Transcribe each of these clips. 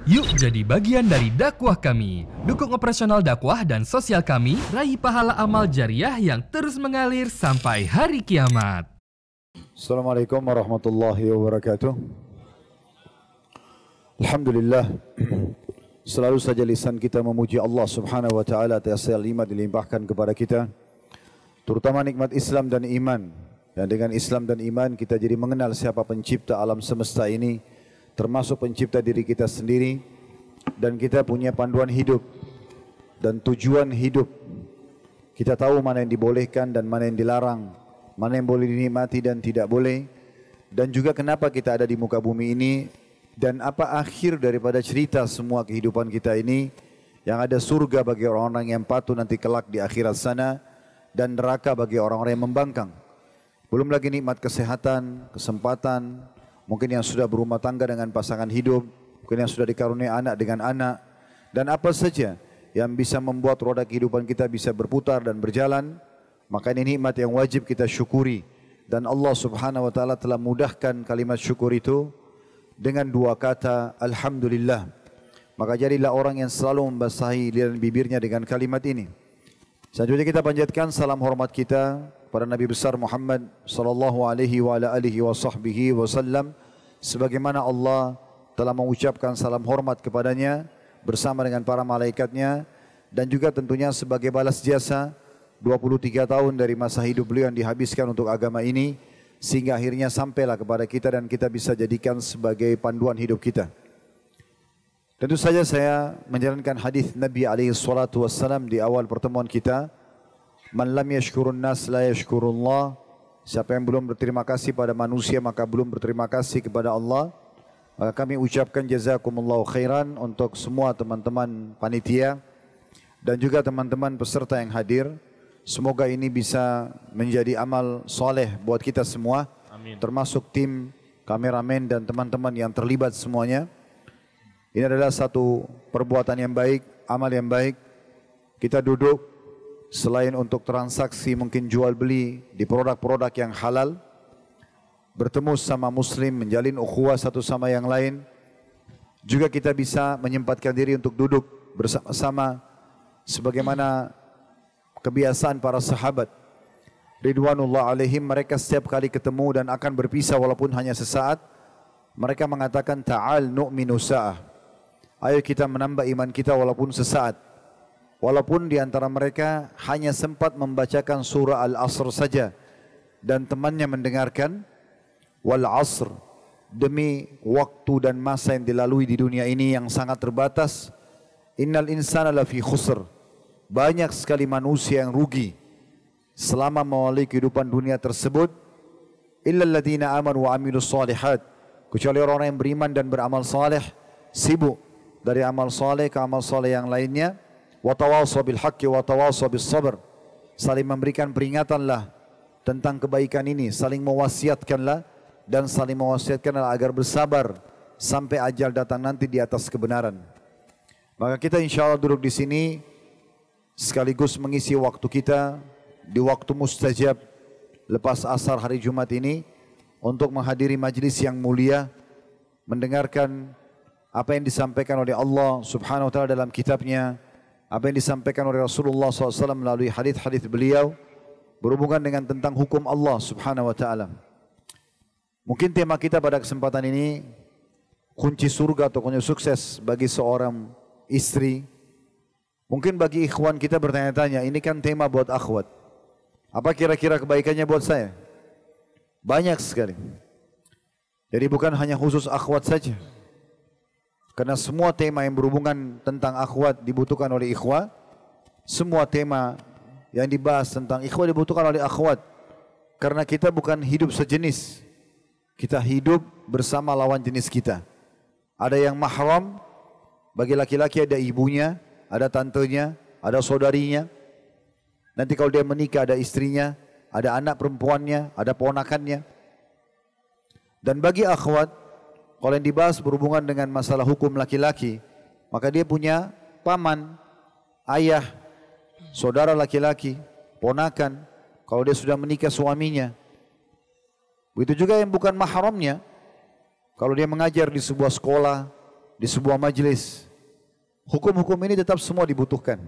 Yuk jadi bagian dari dakwah kami. Dukung operasional dakwah dan sosial kami, raih pahala amal jariah yang terus mengalir sampai hari kiamat. Assalamualaikum warahmatullahi wabarakatuh. Alhamdulillah, selalu saja lisan kita memuji Allah subhanahu wa ta'ala atas nikmat dilimpahkan kepada kita, terutama nikmat Islam dan iman. Dan dengan Islam dan iman kita jadi mengenal siapa pencipta alam semesta ini, termasuk pencipta diri kita sendiri, dan kita punya panduan hidup dan tujuan hidup. Kita tahu mana yang dibolehkan dan mana yang dilarang, mana yang boleh dinikmati dan tidak boleh, dan juga kenapa kita ada di muka bumi ini, dan apa akhir daripada cerita semua kehidupan kita ini, yang ada surga bagi orang-orang yang patuh nanti kelak di akhirat sana, dan neraka bagi orang-orang yang membangkang. Belum lagi nikmat kesehatan, kesempatan, mungkin yang sudah berumah tangga dengan pasangan hidup, mungkin yang sudah dikaruniai anak dengan anak, dan apa saja yang bisa membuat roda kehidupan kita bisa berputar dan berjalan. Maka ini nikmat yang wajib kita syukuri, dan Allah subhanahu wa ta'ala telah mudahkan kalimat syukur itu dengan dua kata Alhamdulillah. Maka jadilah orang yang selalu membasahi lidah dan bibirnya dengan kalimat ini. Selanjutnya kita panjatkan salam hormat kita pada Nabi besar Muhammad sallallahu alaihi wa ala alihi wa sahbihi wasallam, sebagaimana Allah telah mengucapkan salam hormat kepadanya bersama dengan para malaikatnya, dan juga tentunya sebagai balas jasa 23 tahun dari masa hidup beliau yang dihabiskan untuk agama ini, sehingga akhirnya sampailah kepada kita dan kita bisa jadikan sebagai panduan hidup kita. Tentu saja saya menjalankan hadis Nabi alaihi salatu wassalam di awal pertemuan kita, man lam yashkurun nas la yashkurullah. Siapa yang belum berterima kasih pada manusia maka belum berterima kasih kepada Allah. Maka kami ucapkan jazakumullahu khairan untuk semua teman-teman panitia dan juga teman-teman peserta yang hadir. Semoga ini bisa menjadi amal soleh buat kita semua. Amin. Termasuk tim kameramen dan teman-teman yang terlibat semuanya. Ini adalah satu perbuatan yang baik, amal yang baik. Kita duduk selain untuk transaksi mungkin jual beli di produk-produk yang halal, bertemu sama muslim, menjalin ukhuwah satu sama yang lain. Juga kita bisa menyempatkan diri untuk duduk bersama-sama sebagaimana kebiasaan para sahabat ridwanullah alaihim. Mereka setiap kali ketemu dan akan berpisah walaupun hanya sesaat, mereka mengatakan ta'al nu'minu sa'ah, ayo kita menambah iman kita walaupun sesaat. Walaupun di antara mereka hanya sempat membacakan surah Al-Asr saja dan temannya mendengarkan, wal asr, demi waktu dan masa yang dilalui di dunia ini yang sangat terbatas, innal insana lafi khusr, banyak sekali manusia yang rugi selama melalui kehidupan dunia tersebut, illal ladina amanu wa amilus salihat, kecuali orang-orang yang beriman dan beramal saleh, sibuk dari amal saleh ke amal saleh yang lainnya. Wa tawassaw bil haqqi wa tawassaw bis sabr, saling memberikan peringatanlah tentang kebaikan ini, saling mewasiatkanlah dan saling mewasiatkanlah agar bersabar sampai ajal datang nanti di atas kebenaran. Maka kita insyaallah duduk di sini sekaligus mengisi waktu kita di waktu mustajab lepas asar hari Jumat ini untuk menghadiri majlis yang mulia, mendengarkan apa yang disampaikan oleh Allah subhanahu wa ta'ala dalam kitabnya, apa yang disampaikan oleh Rasulullah SAW melalui hadis-hadis beliau berhubungan dengan tentang hukum Allah subhanahu wa ta'ala. Mungkin tema kita pada kesempatan ini, kunci surga atau kunci sukses bagi seorang istri. Mungkin bagi ikhwan kita bertanya-tanya, ini kan tema buat akhwat, apa kira-kira kebaikannya buat saya? Banyak sekali. Jadi bukan hanya khusus akhwat saja, karena semua tema yang berhubungan tentang akhwat dibutuhkan oleh ikhwah. Semua tema yang dibahas tentang ikhwah dibutuhkan oleh akhwat. Karena kita bukan hidup sejenis, kita hidup bersama lawan jenis kita. Ada yang mahram, bagi laki-laki ada ibunya, ada tantenya, ada saudarinya. Nanti kalau dia menikah ada istrinya, ada anak perempuannya, ada ponakannya. Dan bagi akhwat, kalau yang dibahas berhubungan dengan masalah hukum laki-laki, maka dia punya paman, ayah, saudara laki-laki, ponakan, kalau dia sudah menikah suaminya. Begitu juga yang bukan mahramnya, kalau dia mengajar di sebuah sekolah, di sebuah majelis, hukum-hukum ini tetap semua dibutuhkan.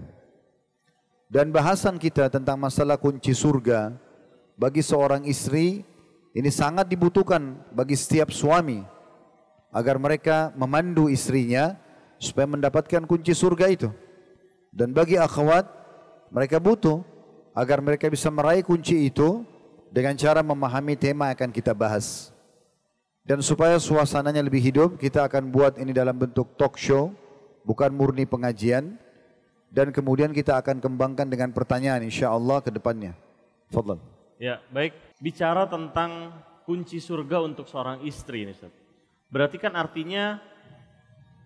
Dan bahasan kita tentang masalah kunci surga bagi seorang istri ini sangat dibutuhkan bagi setiap suami agar mereka memandu istrinya supaya mendapatkan kunci surga itu. Dan bagi akhwat, mereka butuh agar mereka bisa meraih kunci itu dengan cara memahami tema yang akan kita bahas. Dan supaya suasananya lebih hidup, kita akan buat ini dalam bentuk talk show, bukan murni pengajian. Dan kemudian kita akan kembangkan dengan pertanyaan insyaAllah ke depannya. Fadlan. Ya, baik. Bicara tentang kunci surga untuk seorang istri ini, Ustaz. Berarti kan artinya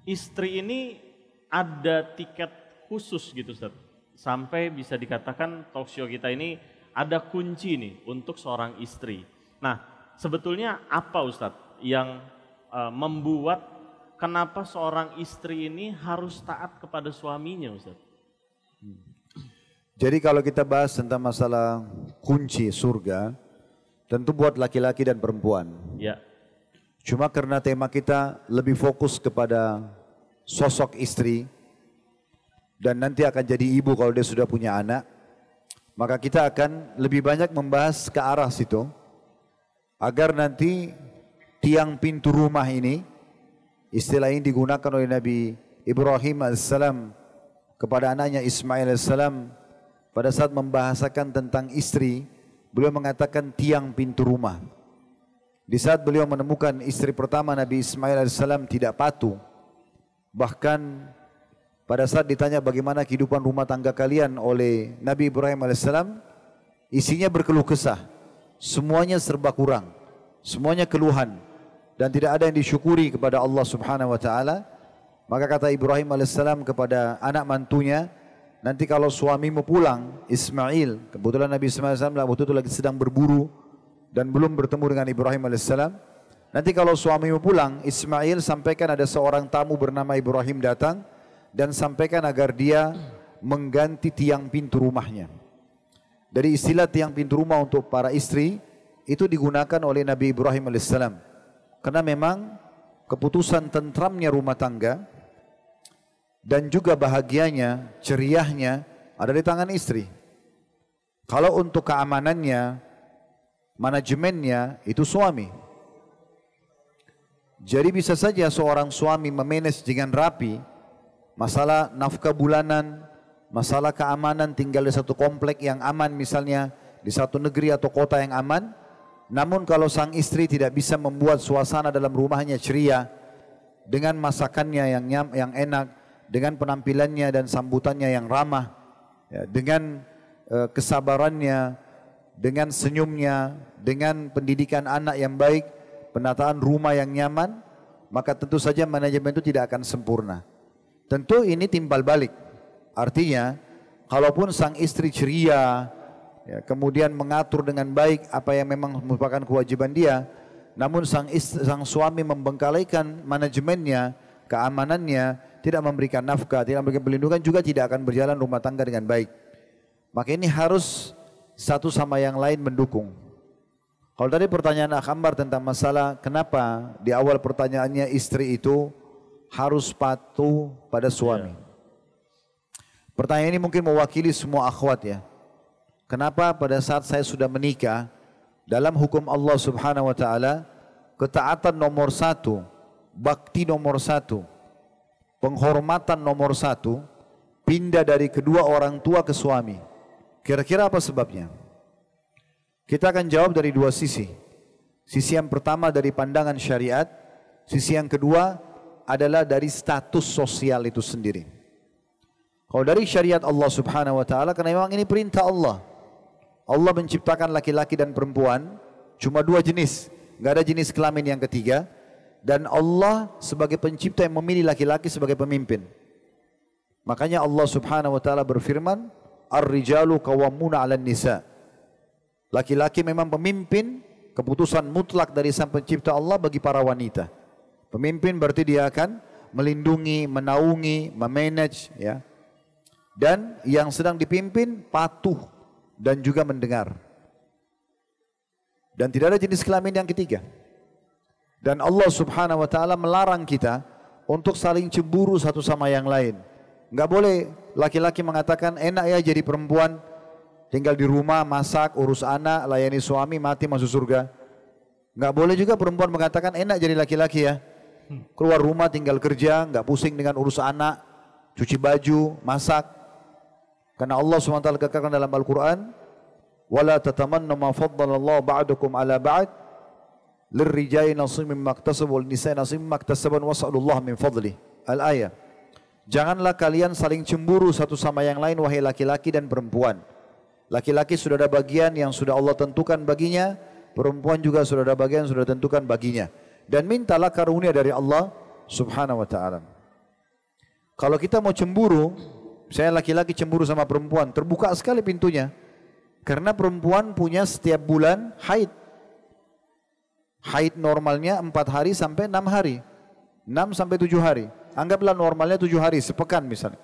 istri ini ada tiket khusus gitu, Ustaz. Sampai bisa dikatakan talk show kita ini ada kunci nih untuk seorang istri. Nah, sebetulnya apa Ustaz yang membuat kenapa seorang istri ini harus taat kepada suaminya, Ustaz? Jadi kalau kita bahas tentang masalah kunci surga, tentu buat laki-laki dan perempuan. Ya. Cuma karena tema kita lebih fokus kepada sosok istri dan nanti akan jadi ibu kalau dia sudah punya anak, maka kita akan lebih banyak membahas ke arah situ agar nanti tiang pintu rumah ini, istilah ini digunakan oleh Nabi Ibrahim AS kepada anaknya Ismail AS pada saat membahasakan tentang istri, beliau mengatakan tiang pintu rumah. Di saat beliau menemukan istri pertama Nabi Ismail AS tidak patuh, bahkan pada saat ditanya bagaimana kehidupan rumah tangga kalian oleh Nabi Ibrahim AS, isinya berkeluh kesah, semuanya serba kurang, semuanya keluhan, dan tidak ada yang disyukuri kepada Allah Subhanahu wa taala. Maka kata Ibrahim AS kepada anak mantunya, nanti kalau suamimu pulang, Ismail, kebetulan Nabi Ismail AS waktu itu lagi sedang berburu dan belum bertemu dengan Ibrahim AS. Nanti kalau suamimu pulang, Ismail sampaikan ada seorang tamu bernama Ibrahim datang dan sampaikan agar dia mengganti tiang pintu rumahnya. Dari istilah tiang pintu rumah untuk para istri itu digunakan oleh Nabi Ibrahim AS. Karena memang keputusan tentramnya rumah tangga dan juga bahagianya, ceriahnya ada di tangan istri. Kalau untuk keamanannya, manajemennya itu suami. Jadi bisa saja seorang suami memanage dengan rapi masalah nafkah bulanan, masalah keamanan tinggal di satu komplek yang aman misalnya, di satu negeri atau kota yang aman. Namun kalau sang istri tidak bisa membuat suasana dalam rumahnya ceria dengan masakannya yang enak, dengan penampilannya dan sambutannya yang ramah, ya, dengan kesabarannya, dengan senyumnya, dengan pendidikan anak yang baik, penataan rumah yang nyaman, maka tentu saja manajemen itu tidak akan sempurna. Tentu ini timbal balik. Artinya, kalaupun sang istri ceria, ya, kemudian mengatur dengan baik apa yang memang merupakan kewajiban dia, namun sang suami membengkalikan manajemennya, keamanannya, tidak memberikan nafkah, tidak memberikan perlindungan, juga tidak akan berjalan rumah tangga dengan baik. Maka ini harus satu sama yang lain mendukung. Kalau tadi pertanyaan Akhambar tentang masalah kenapa di awal pertanyaannya istri itu harus patuh pada suami. Pertanyaan ini mungkin mewakili semua akhwat ya. Kenapa pada saat saya sudah menikah, dalam hukum Allah Subhanahu wa taala, ketaatan nomor satu, bakti nomor satu, penghormatan nomor satu, pindah dari kedua orang tua ke suami. Kira-kira apa sebabnya? Kita akan jawab dari dua sisi. Sisi yang pertama dari pandangan syariat, sisi yang kedua adalah dari status sosial itu sendiri. Kalau dari syariat Allah Subhanahu wa taala, karena memang ini perintah Allah. Allah menciptakan laki-laki dan perempuan cuma dua jenis, enggak ada jenis kelamin yang ketiga. Dan Allah sebagai pencipta yang memilih laki-laki sebagai pemimpin. Makanya Allah Subhanahu wa taala berfirman, "Ar-rijalu qawwamuna 'alan nisa." Laki-laki memang pemimpin, keputusan mutlak dari sang pencipta Allah bagi para wanita. Pemimpin berarti dia akan melindungi, menaungi, memanage, ya. Dan yang sedang dipimpin patuh dan juga mendengar. Dan tidak ada jenis kelamin yang ketiga. Dan Allah Subhanahu wa taala melarang kita untuk saling cemburu satu sama yang lain. Enggak boleh laki-laki mengatakan enak ya jadi perempuan, tinggal di rumah, masak, urus anak, layani suami, mati masuk surga. Enggak boleh juga perempuan mengatakan enak jadi laki-laki ya, keluar rumah tinggal kerja, enggak pusing dengan urus anak, cuci baju, masak. Karena Allah SWT katakan dalam Al-Quran, وَلَا تَتَمَنَّ مَا فَضَّلَ اللَّهُ بَعْدَكُمْ عَلَى بَعْدٍ لِلرِّجَالِ نَصِيبٌ مِّمَّا اكْتَسَبُوا وَلِلنِّسَاءِ نَصِيبٌ مِّمَّا اكْتَسَبْنَ وَاسْأَلُوا اللَّهَ مِنْ فَضْلِهِ. Al-ayah. Janganlah kalian saling cemburu satu sama yang lain wahai laki-laki dan perempuan. Laki-laki sudah ada bagian yang sudah Allah tentukan baginya, perempuan juga sudah ada bagian yang sudah tentukan baginya. Dan mintalah karunia dari Allah Subhanahu wa taala. Kalau kita mau cemburu, saya laki-laki cemburu sama perempuan, terbuka sekali pintunya. Karena perempuan punya setiap bulan haid. Haid normalnya 4 hari sampai 6 hari. 6 sampai 7 hari. Anggaplah normalnya 7 hari, sepekan misalnya.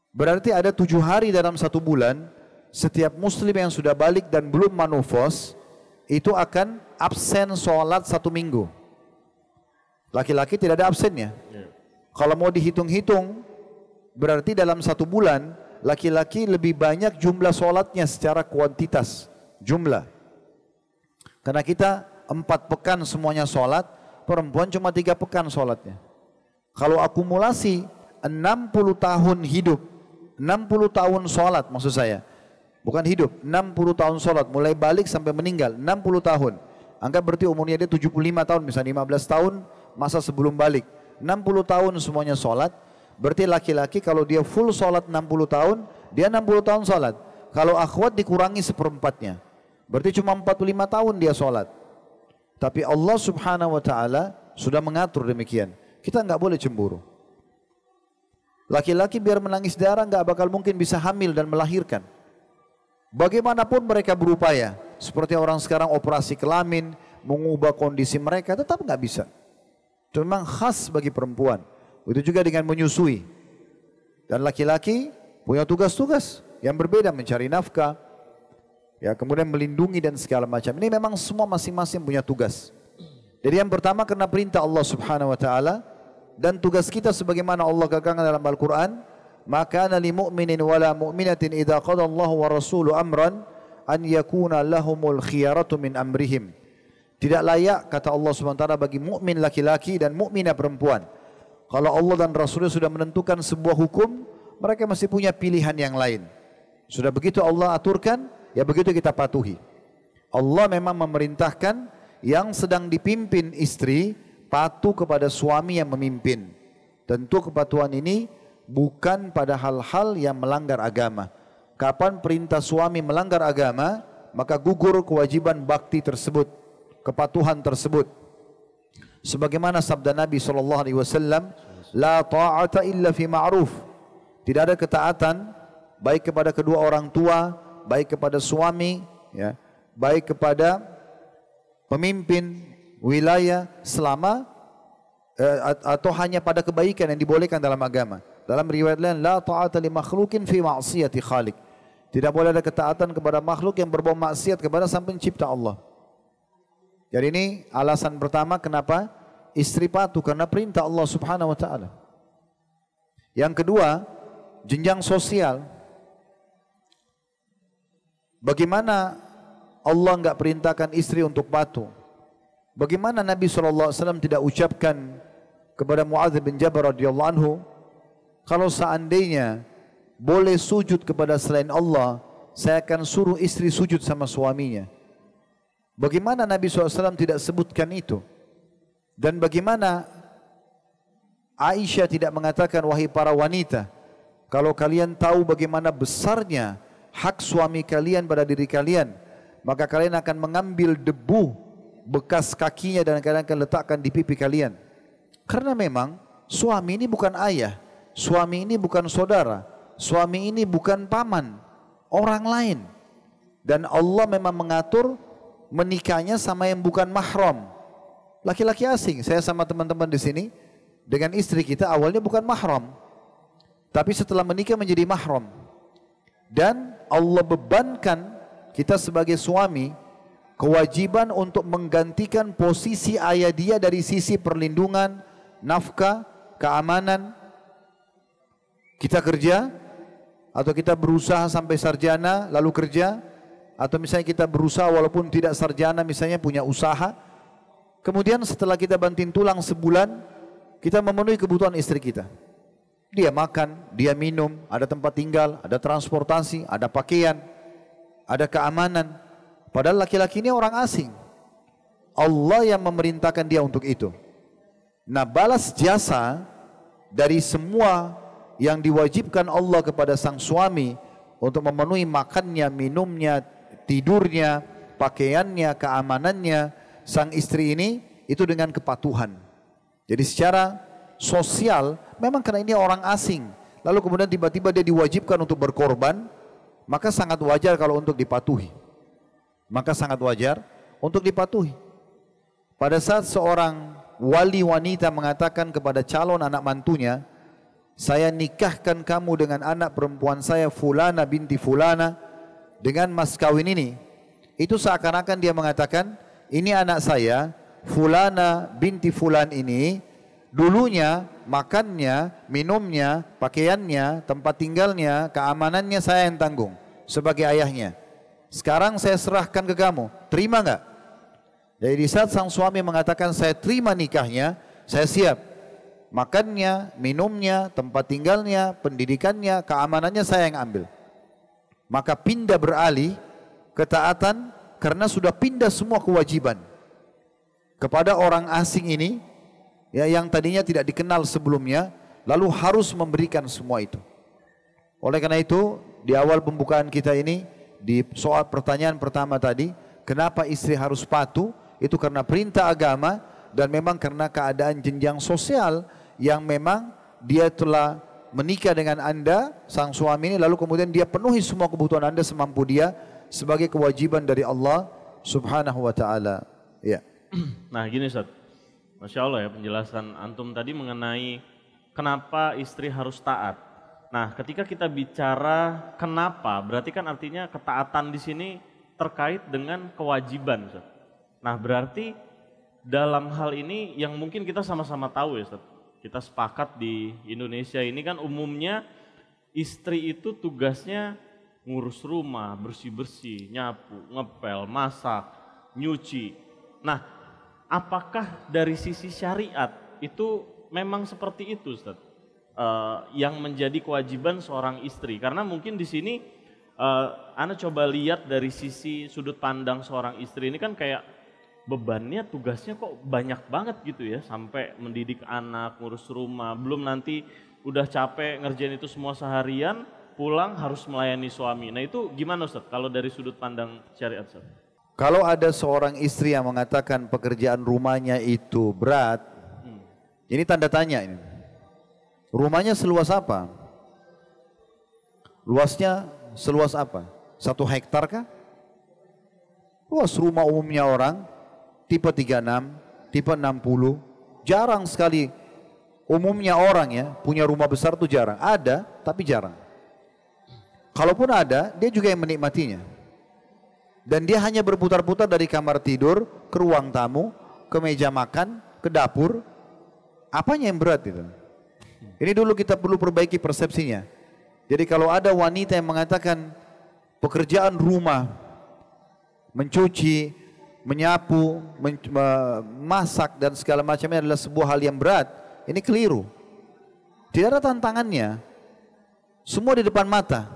Berarti ada 7 hari dalam 1 bulan, setiap muslim yang sudah balik dan belum manufos, itu akan absen sholat 1 minggu. Laki-laki tidak ada absennya. Kalau mau dihitung-hitung, berarti dalam 1 bulan, laki-laki lebih banyak jumlah sholatnya secara kuantitas, jumlah. Karena kita 4 pekan semuanya sholat, perempuan cuma 3 pekan sholatnya. Kalau akumulasi 60 tahun hidup, 60 tahun sholat maksud saya, bukan hidup, 60 tahun sholat, mulai balik sampai meninggal, 60 tahun. Anggap berarti umurnya dia 75 tahun, misalnya 15 tahun masa sebelum balik. 60 tahun semuanya sholat, berarti laki-laki kalau dia full sholat 60 tahun, dia 60 tahun sholat. Kalau akhwat dikurangi seperempatnya, berarti cuma 45 tahun dia sholat. Tapi Allah Subhanahu wa taala sudah mengatur demikian. Kita enggak boleh cemburu. Laki-laki biar menangis darah enggak bakal mungkin bisa hamil dan melahirkan. Bagaimanapun mereka berupaya, seperti orang sekarang operasi kelamin, mengubah kondisi mereka, tetap enggak bisa. Itu memang khas bagi perempuan. Itu juga dengan menyusui. Dan laki-laki punya tugas-tugas yang berbeda, mencari nafkah, ya, kemudian melindungi dan segala macam. Ini memang semua masing-masing punya tugas. Jadi yang pertama karena perintah Allah Subhanahu wa taala, dan tugas kita sebagaimana Allah katakan dalam Al-Qur'an, "Maka kana lil mu'minin wala mu'minatin idza qada Allahu wa rasuluhu amran an yakuna lahumul khiyaratu min amrihim." Tidak layak kata Allah Subhanahu wa taala bagi mukmin laki-laki dan mukminah perempuan, kalau Allah dan Rasulnya sudah menentukan sebuah hukum, mereka masih punya pilihan yang lain. Sudah begitu Allah aturkan, ya begitu kita patuhi. Allah memang memerintahkan yang sedang dipimpin istri patuh kepada suami yang memimpin. Tentu kepatuhan ini bukan pada hal-hal yang melanggar agama. Kapan perintah suami melanggar agama, maka gugur kewajiban bakti tersebut, kepatuhan tersebut. Sebagaimana sabda Nabi SAW, "La ta'ata illa fi ma'ruf." Tidak ada ketaatan baik kepada kedua orang tua, baik kepada suami, ya, baik kepada pemimpin wilayah selama atau hanya pada kebaikan yang dibolehkan dalam agama. Dalam riwayat lain, la ta'ata li makhlukin fi ma'siyati khaliq. Tidak boleh ada ketaatan kepada makhluk yang berbau maksiat kepada sang pencipta Allah. Jadi ini alasan pertama kenapa istri patuh, karena perintah Allah Subhanahu wa taala. Yang kedua, jenjang sosial. Bagaimana Allah enggak perintahkan istri untuk patuh? Bagaimana Nabi SAW tidak ucapkan kepada Muadz bin Jabal radhiyallahu anhu, kalau seandainya boleh sujud kepada selain Allah, saya akan suruh istri sujud sama suaminya. Bagaimana Nabi SAW tidak sebutkan itu? Dan bagaimana Aisyah tidak mengatakan, wahai para wanita, kalau kalian tahu bagaimana besarnya hak suami kalian pada diri kalian, maka kalian akan mengambil debu bekas kakinya dan kalian akan letakkan di pipi kalian. Karena memang suami ini bukan ayah, suami ini bukan saudara, suami ini bukan paman, orang lain. Dan Allah memang mengatur menikahnya sama yang bukan mahram. Laki-laki asing, saya sama teman-teman di sini dengan istri kita awalnya bukan mahram, tapi setelah menikah menjadi mahram. Dan Allah bebankan kita sebagai suami kewajiban untuk menggantikan posisi ayah dia dari sisi perlindungan, nafkah, keamanan, kita kerja, atau kita berusaha sampai sarjana lalu kerja, atau misalnya kita berusaha walaupun tidak sarjana misalnya punya usaha, kemudian setelah kita banting tulang sebulan, kita memenuhi kebutuhan istri kita. Dia makan, dia minum, ada tempat tinggal, ada transportasi, ada pakaian, ada keamanan. Padahal laki-laki ini orang asing. Allah yang memerintahkan dia untuk itu. Nah, balas jasa dari semua yang diwajibkan Allah kepada sang suami untuk memenuhi makannya, minumnya, tidurnya, pakaiannya, keamanannya sang istri ini itu dengan kepatuhan. Jadi secara sosial memang karena ini orang asing, lalu kemudian tiba-tiba dia diwajibkan untuk berkorban, maka sangat wajar kalau untuk dipatuhi. Maka sangat wajar untuk dipatuhi. Pada saat seorang wali wanita mengatakan kepada calon anak mantunya, saya nikahkan kamu dengan anak perempuan saya Fulana binti Fulana dengan mas kawin ini, itu seakan-akan dia mengatakan, ini anak saya Fulana binti Fulan ini dulunya makannya, minumnya, pakaiannya, tempat tinggalnya, keamanannya saya yang tanggung sebagai ayahnya. Sekarang saya serahkan ke kamu, terima enggak? Jadi di saat sang suami mengatakan saya terima nikahnya, saya siap. Makannya, minumnya, tempat tinggalnya, pendidikannya, keamanannya saya yang ambil. Maka pindah beralih ketaatan karena sudah pindah semua kewajiban kepada orang asing ini, ya, yang tadinya tidak dikenal sebelumnya, lalu harus memberikan semua itu. Oleh karena itu, di awal pembukaan kita ini, di soal pertanyaan pertama tadi, kenapa istri harus patuh? Itu karena perintah agama dan memang karena keadaan jenjang sosial yang memang dia telah menikah dengan Anda, sang suami ini, lalu kemudian dia penuhi semua kebutuhan Anda semampu dia sebagai kewajiban dari Allah Subhanahu wa taala. Ya. Nah, gini Ustaz. Masya Allah ya penjelasan antum tadi mengenai kenapa istri harus taat. Nah, ketika kita bicara kenapa, berarti kan artinya ketaatan di sini terkait dengan kewajiban, Ustaz. Nah, berarti dalam hal ini yang mungkin kita sama-sama tahu ya, Ustaz. Kita sepakat di Indonesia ini kan umumnya istri itu tugasnya ngurus rumah, bersih-bersih, nyapu, ngepel, masak, nyuci. Nah, apakah dari sisi syariat itu memang seperti itu, Ustaz? Yang menjadi kewajiban seorang istri? Karena mungkin di sini Anda coba lihat dari sisi sudut pandang seorang istri ini kan kayak bebannya, tugasnya kok banyak banget gitu ya, sampai mendidik anak, ngurus rumah, belum nanti udah capek ngerjain itu semua seharian, pulang harus melayani suami. Nah itu gimana Ustaz kalau dari sudut pandang syariat Ustaz? Kalau ada seorang istri yang mengatakan pekerjaan rumahnya itu berat, ini tanda tanya ini. Rumahnya seluas apa? Luasnya seluas apa? 1 hektar kah? Luas rumah umumnya orang, tipe 36, tipe 60, jarang sekali umumnya orang ya, punya rumah besar itu jarang. Ada, tapi jarang. Kalaupun ada, dia juga yang menikmatinya. Dan dia hanya berputar-putar dari kamar tidur, ke ruang tamu, ke meja makan, ke dapur. Apanya yang berat itu? Ini dulu kita perlu perbaiki persepsinya. Jadi kalau ada wanita yang mengatakan pekerjaan rumah, mencuci, menyapu, memasak dan segala macamnya adalah sebuah hal yang berat, ini keliru. Tidak ada tantangannya, semua di depan mata.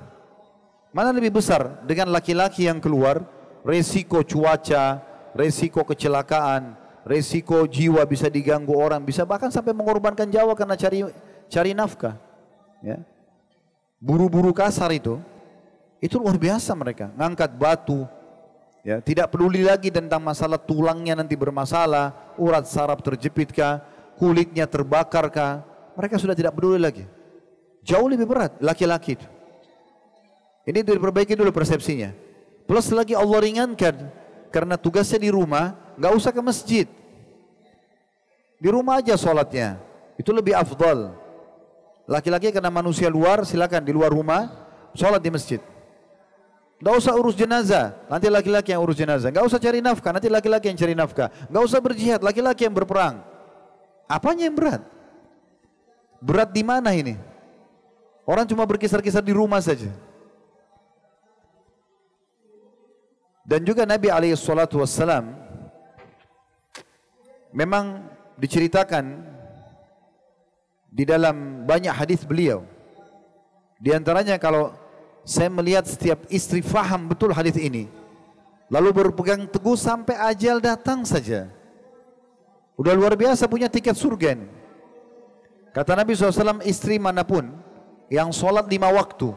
Mana lebih besar dengan laki-laki yang keluar, resiko cuaca, resiko kecelakaan, resiko jiwa bisa diganggu orang, bisa bahkan sampai mengorbankan nyawa karena cari nafkah. Ya. Buru-buru kasar itu luar biasa mereka, ngangkat batu. Ya, tidak peduli lagi tentang masalah tulangnya nanti bermasalah, urat saraf terjepitkah, kulitnya terbakarkah. Mereka sudah tidak peduli lagi. Jauh lebih berat laki-laki itu. Ini diperbaiki dulu persepsinya. Plus lagi Allah ringankan karena tugasnya di rumah, nggak usah ke masjid. Di rumah aja sholatnya, itu lebih afdal. Laki-laki karena manusia luar, silakan di luar rumah sholat di masjid. Gak usah urus jenazah, nanti laki-laki yang urus jenazah. Gak usah cari nafkah, nanti laki-laki yang cari nafkah. Gak usah berjihad, laki-laki yang berperang. Apanya yang berat? Berat di mana ini? Orang cuma berkisar-kisar di rumah saja. Dan juga Nabi SAW memang diceritakan di dalam banyak hadis beliau. Di antaranya kalau saya melihat setiap istri faham betul hadis ini, lalu berpegang teguh sampai ajal datang saja, udah luar biasa punya tiket surga ini. Kata Nabi SAW, istri manapun yang sholat 5 waktu,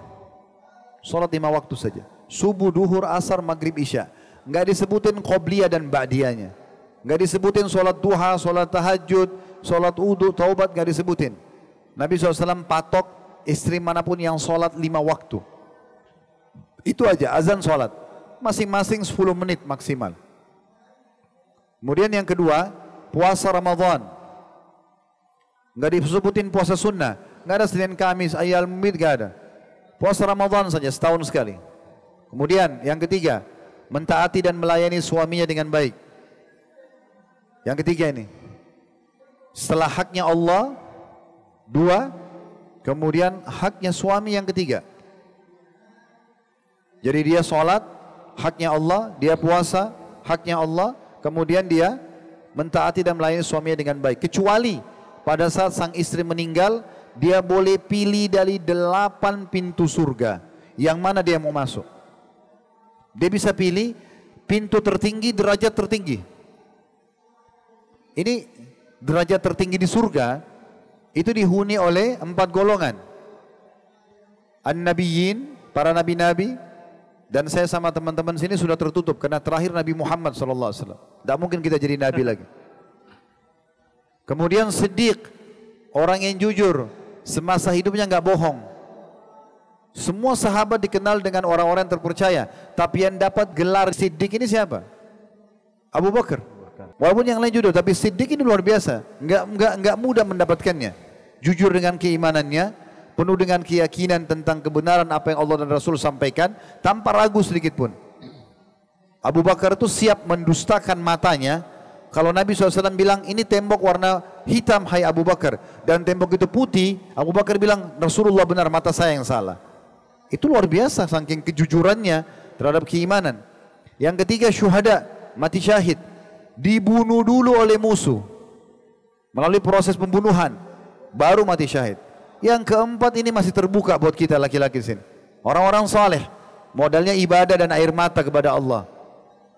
sholat 5 waktu saja, subuh, duhur, asar, maghrib, isya, nggak disebutin qobliyah dan ba'diyahnya, nggak disebutin sholat duha, sholat tahajud, sholat wudu, taubat, nggak disebutin. Nabi SAW patok istri manapun yang sholat 5 waktu, itu aja azan sholat, masing-masing 10 menit maksimal. Kemudian yang kedua, puasa Ramadan, nggak disebutin puasa sunnah, nggak ada Senin Kamis, Ayyamul Bid, nggak ada. Puasa Ramadan saja setahun sekali. Kemudian yang ketiga, mentaati dan melayani suaminya dengan baik. Yang ketiga ini, setelah haknya Allah, 2, kemudian haknya suami yang ketiga. Jadi dia sholat, haknya Allah, dia puasa, haknya Allah, kemudian dia mentaati dan melayani suaminya dengan baik. Kecuali pada saat sang istri meninggal, dia boleh pilih dari 8 pintu surga, yang mana dia mau masuk. Dia bisa pilih pintu tertinggi, derajat tertinggi. Ini derajat tertinggi di surga, itu dihuni oleh 4 golongan. An-Nabiyyin, para nabi-nabi, dan saya sama teman-teman sini sudah tertutup karena terakhir Nabi Muhammad SAW. Tidak mungkin kita jadi nabi lagi. Kemudian Siddiq, orang yang jujur, semasa hidupnya nggak bohong. Semua sahabat dikenal dengan orang-orang yang terpercaya, tapi yang dapat gelar Siddiq ini siapa? Abu Bakar. Walaupun yang lain jujur, tapi Siddiq ini luar biasa. Nggak mudah mendapatkannya. Jujur dengan keimanannya, penuh dengan keyakinan tentang kebenaran apa yang Allah dan Rasul sampaikan, tanpa ragu sedikit pun. Abu Bakar itu siap mendustakan matanya. Kalau Nabi SAW bilang ini tembok warna hitam, hai Abu Bakar, dan tembok itu putih, Abu Bakar bilang Rasulullah benar, mata saya yang salah. Itu luar biasa saking kejujurannya terhadap keimanan. Yang ketiga syuhada, mati syahid, dibunuh dulu oleh musuh melalui proses pembunuhan, baru mati syahid. Yang keempat ini masih terbuka buat kita laki-laki sini, orang-orang saleh, modalnya ibadah dan air mata kepada Allah,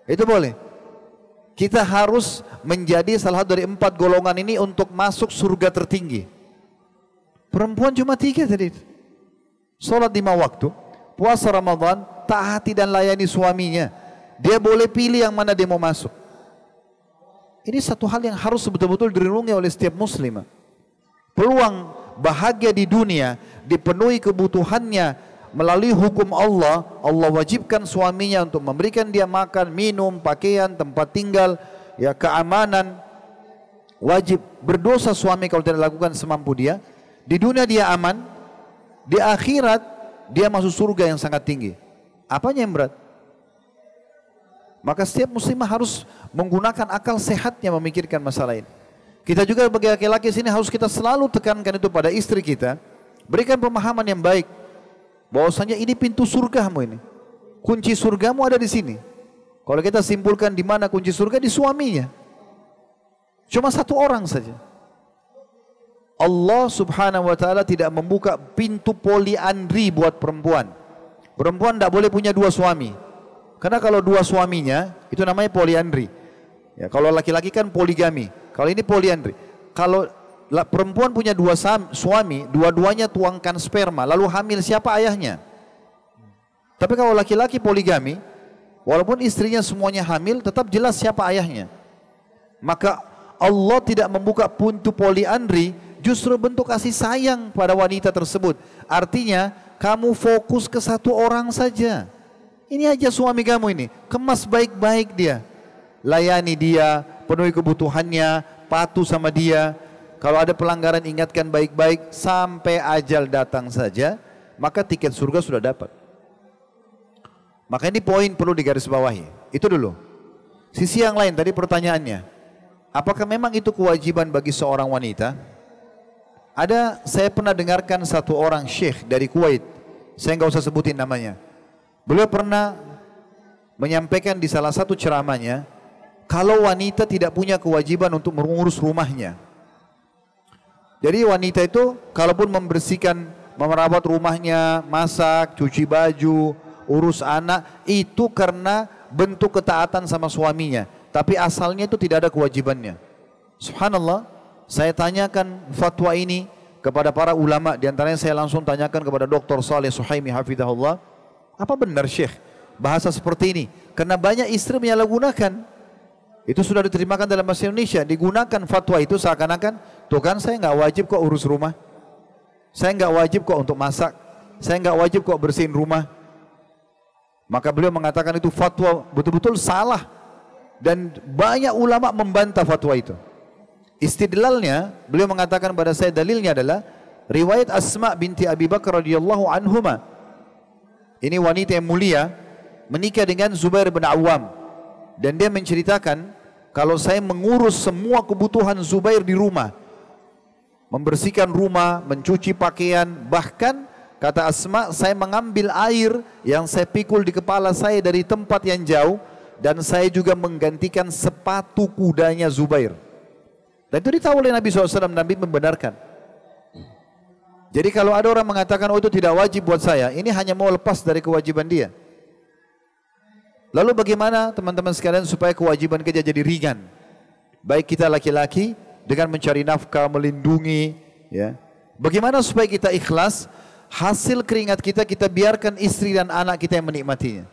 itu boleh. Kita harus menjadi salah satu dari 4 golongan ini untuk masuk surga tertinggi. Perempuan cuma 3 tadi. Sholat 5 waktu, puasa Ramadan, taati dan layani suaminya. Dia boleh pilih yang mana dia mau masuk. Ini satu hal yang harus betul-betul direnungi oleh setiap muslimah. Peluang bahagia di dunia dipenuhi kebutuhannya melalui hukum Allah. Allah wajibkan suaminya untuk memberikan dia makan, minum, pakaian, tempat tinggal, ya, keamanan. Wajib. Berdosa suami kalau tidak lakukan semampu dia. Di dunia dia aman, di akhirat dia masuk surga yang sangat tinggi. Apanya yang berat? Maka setiap muslimah harus menggunakan akal sehatnya memikirkan masalah ini. Kita juga sebagai laki-laki sini harus kita selalu tekankan itu pada istri kita. Berikan pemahaman yang baik, bahwasanya ini pintu surgamu ini. Kunci surgamu ada di sini. Kalau kita simpulkan di mana kunci surga, di suaminya. Cuma 1 orang saja. Allah Subhanahu wa taala tidak membuka pintu poliandri buat perempuan. Perempuan tidak boleh punya 2 suami. Karena kalau 2 suaminya itu namanya poliandri. Ya, kalau laki-laki kan poligami. Kalau ini poliandri. Kalau perempuan punya 2 suami, dua-duanya tuangkan sperma, lalu hamil siapa ayahnya? Tapi kalau laki-laki poligami, walaupun istrinya semuanya hamil, tetap jelas siapa ayahnya. Maka Allah tidak membuka pintu poliandri, justru bentuk kasih sayang pada wanita tersebut. Artinya kamu fokus ke 1 orang saja. Ini aja suami kamu ini, kemas baik-baik dia, layani dia, penuhi kebutuhannya, patuh sama dia. Kalau ada pelanggaran ingatkan baik-baik sampai ajal datang saja, maka tiket surga sudah dapat. Maka ini poin perlu digarisbawahi. Itu dulu. Sisi yang lain tadi pertanyaannya, apakah memang itu kewajiban bagi seorang wanita? Saya pernah dengarkan satu orang syekh dari Kuwait, saya nggak usah sebutin namanya. Beliau pernah menyampaikan di salah satu ceramahnya, kalau wanita tidak punya kewajiban untuk mengurus rumahnya. Jadi wanita itu kalaupun membersihkan, merawat rumahnya, masak, cuci baju, urus anak, itu karena bentuk ketaatan sama suaminya. Tapi asalnya itu tidak ada kewajibannya. Subhanallah, saya tanyakan fatwa ini kepada para ulama, di antaranya saya langsung tanyakan kepada Dr. Saleh Suhaimi hafizahullah, apa benar Syekh bahasa seperti ini? Karena banyak istri menyalahgunakan. Itu sudah diterjemahkan dalam bahasa Indonesia, digunakan fatwa itu seakan-akan, tuh kan saya nggak wajib kok urus rumah, saya nggak wajib kok untuk masak, saya nggak wajib kok bersihin rumah. Maka beliau mengatakan itu fatwa betul-betul salah, dan banyak ulama membantah fatwa itu. Istidlalnya, beliau mengatakan pada saya, dalilnya adalah riwayat Asma binti Abi Bakar radhiyallahu anhuma. Ini wanita yang mulia menikah dengan Zubair bin Awam, dan dia menceritakan kalau saya mengurus semua kebutuhan Zubair di rumah, membersihkan rumah, mencuci pakaian, bahkan kata Asma, saya mengambil air yang saya pikul di kepala saya dari tempat yang jauh, dan saya juga menggantikan sepatu kudanya Zubair. Dan itu ditahu oleh Nabi SAW, Nabi membenarkan. Jadi kalau ada orang mengatakan, oh itu tidak wajib buat saya, ini hanya mau lepas dari kewajiban dia. Lalu bagaimana teman-teman sekalian supaya kewajiban kita jadi ringan? Baik kita laki-laki dengan mencari nafkah, melindungi, ya. Bagaimana supaya kita ikhlas? Hasil keringat kita, kita biarkan istri dan anak kita yang menikmatinya.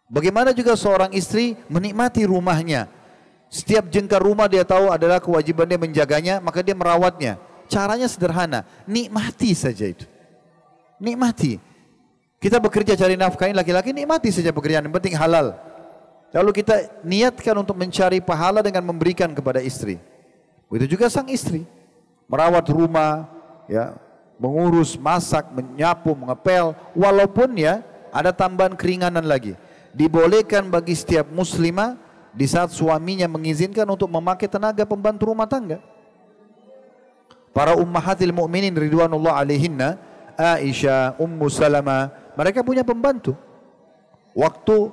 Bagaimana juga seorang istri menikmati rumahnya. Setiap jengkar rumah dia tahu adalah kewajiban dia menjaganya, maka dia merawatnya. Caranya sederhana, nikmati saja itu. Nikmati. Kita bekerja cari nafkah, laki-laki nikmati saja pekerjaan, yang penting halal. Lalu kita niatkan untuk mencari pahala dengan memberikan kepada istri. Begitu juga sang istri, merawat rumah, ya, mengurus, masak, menyapu, mengepel, walaupun ya ada tambahan keringanan lagi. Dibolehkan bagi setiap muslimah di saat suaminya mengizinkan untuk memakai tenaga pembantu rumah tangga. Para ummahatil mu'minin ridwanullah alaihinna, Aisyah, Ummu Salamah, mereka punya pembantu. Waktu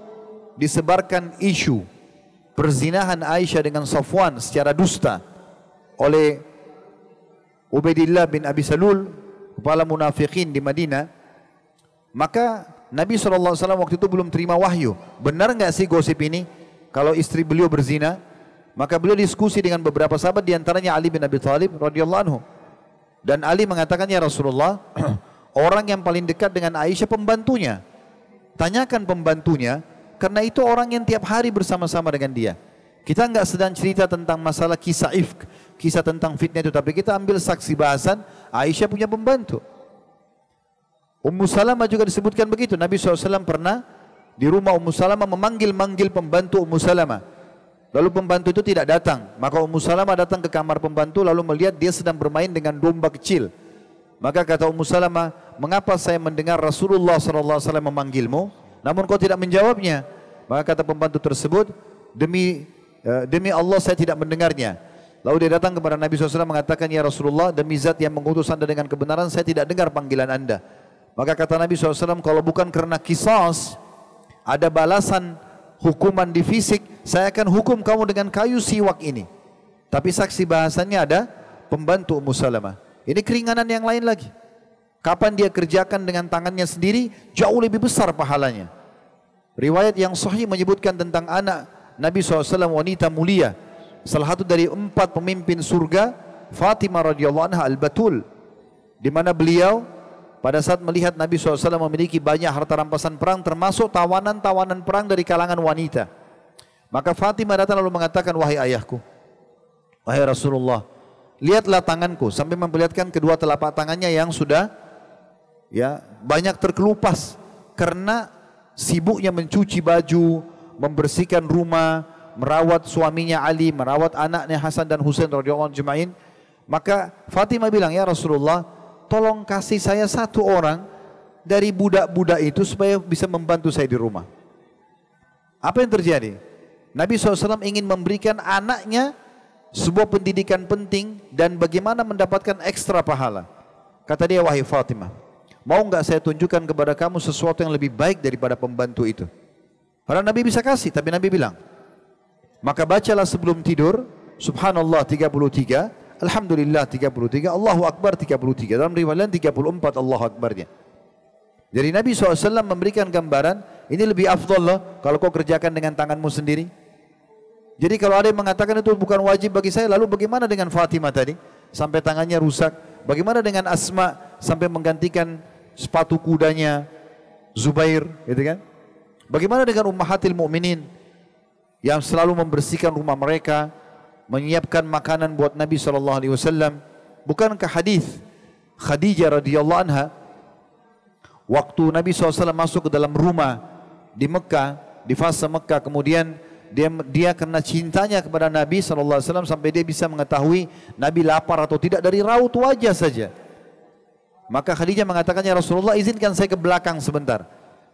disebarkan isu perzinahan Aisyah dengan Safwan secara dusta oleh Ubaidillah bin Abi Salul, kepala munafikin di Madinah, maka Nabi SAW waktu itu belum terima wahyu. Benar nggak sih gosip ini? Kalau istri beliau berzina, maka beliau diskusi dengan beberapa sahabat, diantaranya Ali bin Abi Thalib radhiyallahu anhu. Dan Ali mengatakan, ya Rasulullah, orang yang paling dekat dengan Aisyah pembantunya. Tanyakan pembantunya, karena itu orang yang tiap hari bersama-sama dengan dia. Kita enggak sedang cerita tentang masalah kisah ifk, kisah tentang fitnah itu, tapi kita ambil saksi bahasan Aisyah punya pembantu. Ummu Salamah juga disebutkan begitu. Nabi SAW pernah di rumah Ummu Salamah memanggil-manggil pembantu Ummu Salamah. Lalu pembantu itu tidak datang. Maka Ummu Salamah datang ke kamar pembantu lalu melihat dia sedang bermain dengan domba kecil. Maka kata Ummu Salamah, mengapa saya mendengar Rasulullah SAW memanggilmu, namun kau tidak menjawabnya? Maka kata pembantu tersebut, demi Allah saya tidak mendengarnya. Lalu dia datang kepada Nabi SAW mengatakan, ya Rasulullah, demi zat yang mengutus anda dengan kebenaran, saya tidak dengar panggilan anda. Maka kata Nabi SAW, kalau bukan karena qisas, ada balasan hukuman di fisik, saya akan hukum kamu dengan kayu siwak ini. Tapi saksi bahasannya ada pembantu Ummu Salamah. Ini keringanan yang lain lagi. Kapan dia kerjakan dengan tangannya sendiri, jauh lebih besar pahalanya. Riwayat yang sahih menyebutkan tentang anak Nabi SAW, wanita mulia, salah satu dari 4 pemimpin surga, Fatimah radhiyallahu anha al-Batul, di mana beliau pada saat melihat Nabi SAW memiliki banyak harta rampasan perang, termasuk tawanan-tawanan perang dari kalangan wanita, maka Fatimah datang lalu mengatakan, wahai ayahku, wahai Rasulullah, lihatlah tanganku, sampai memperlihatkan kedua telapak tangannya yang sudah ya banyak terkelupas karena sibuknya mencuci baju, membersihkan rumah, merawat suaminya Ali, merawat anaknya Hasan dan Husain radhiyallahu anhum ajma'in. Maka Fatimah bilang, ya Rasulullah, tolong kasih saya satu orang dari budak-budak itu supaya bisa membantu saya di rumah. Apa yang terjadi? Nabi SAW ingin memberikan anaknya sebuah pendidikan penting dan bagaimana mendapatkan ekstra pahala. Kata dia, wahai Fatimah, mau enggak saya tunjukkan kepada kamu sesuatu yang lebih baik daripada pembantu itu? Padahal Nabi bisa kasih, tapi Nabi bilang, maka bacalah sebelum tidur, Subhanallah 33, Alhamdulillah 33, Allahu Akbar 33. Dalam riwayat 34 Allahu Akbarnya. Jadi Nabi SAW memberikan gambaran, ini lebih afdal loh kalau kau kerjakan dengan tanganmu sendiri. Jadi kalau ada yang mengatakan itu bukan wajib bagi saya, lalu bagaimana dengan Fatimah tadi? Sampai tangannya rusak. Bagaimana dengan Asma sampai menggantikan sepatu kudanya Zubair, gitu kan? Bagaimana dengan Ummahatil Mukminin yang selalu membersihkan rumah mereka, menyiapkan makanan buat Nabi SAW? Bukankah hadis Khadijah radhiyallahu anha waktu Nabi SAW masuk ke dalam rumah di Mekah, di fase Mekah, kemudian dia karena cintanya kepada Nabi SAW sampai dia bisa mengetahui Nabi lapar atau tidak dari raut wajah saja. Maka Khadijah mengatakannya, Rasulullah izinkan saya ke belakang sebentar.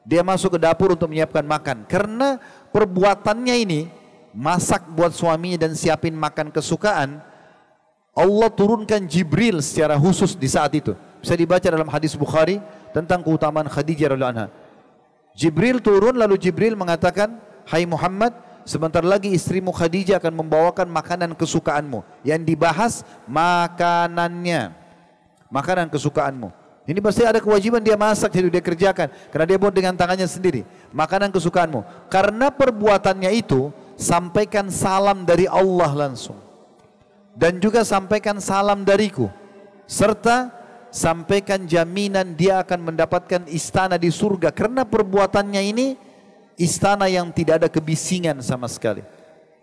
Dia masuk ke dapur untuk menyiapkan makan. Karena perbuatannya ini, masak buat suaminya dan siapin makan kesukaan, Allah turunkan Jibril secara khusus di saat itu. Bisa dibaca dalam hadis Bukhari tentang keutamaan Khadijah radhiyallahu anha. Jibril turun, lalu Jibril mengatakan, hai Muhammad, sebentar lagi istrimu Khadijah akan membawakan makanan kesukaanmu. Yang dibahas makanannya, makanan kesukaanmu. Ini pasti ada kewajiban dia masak, jadi dia kerjakan. Karena dia buat dengan tangannya sendiri. Makanan kesukaanmu. Karena perbuatannya itu, sampaikan salam dari Allah langsung. Dan juga sampaikan salam dariku. Serta sampaikan jaminan dia akan mendapatkan istana di surga. Karena perbuatannya ini, istana yang tidak ada kebisingan sama sekali.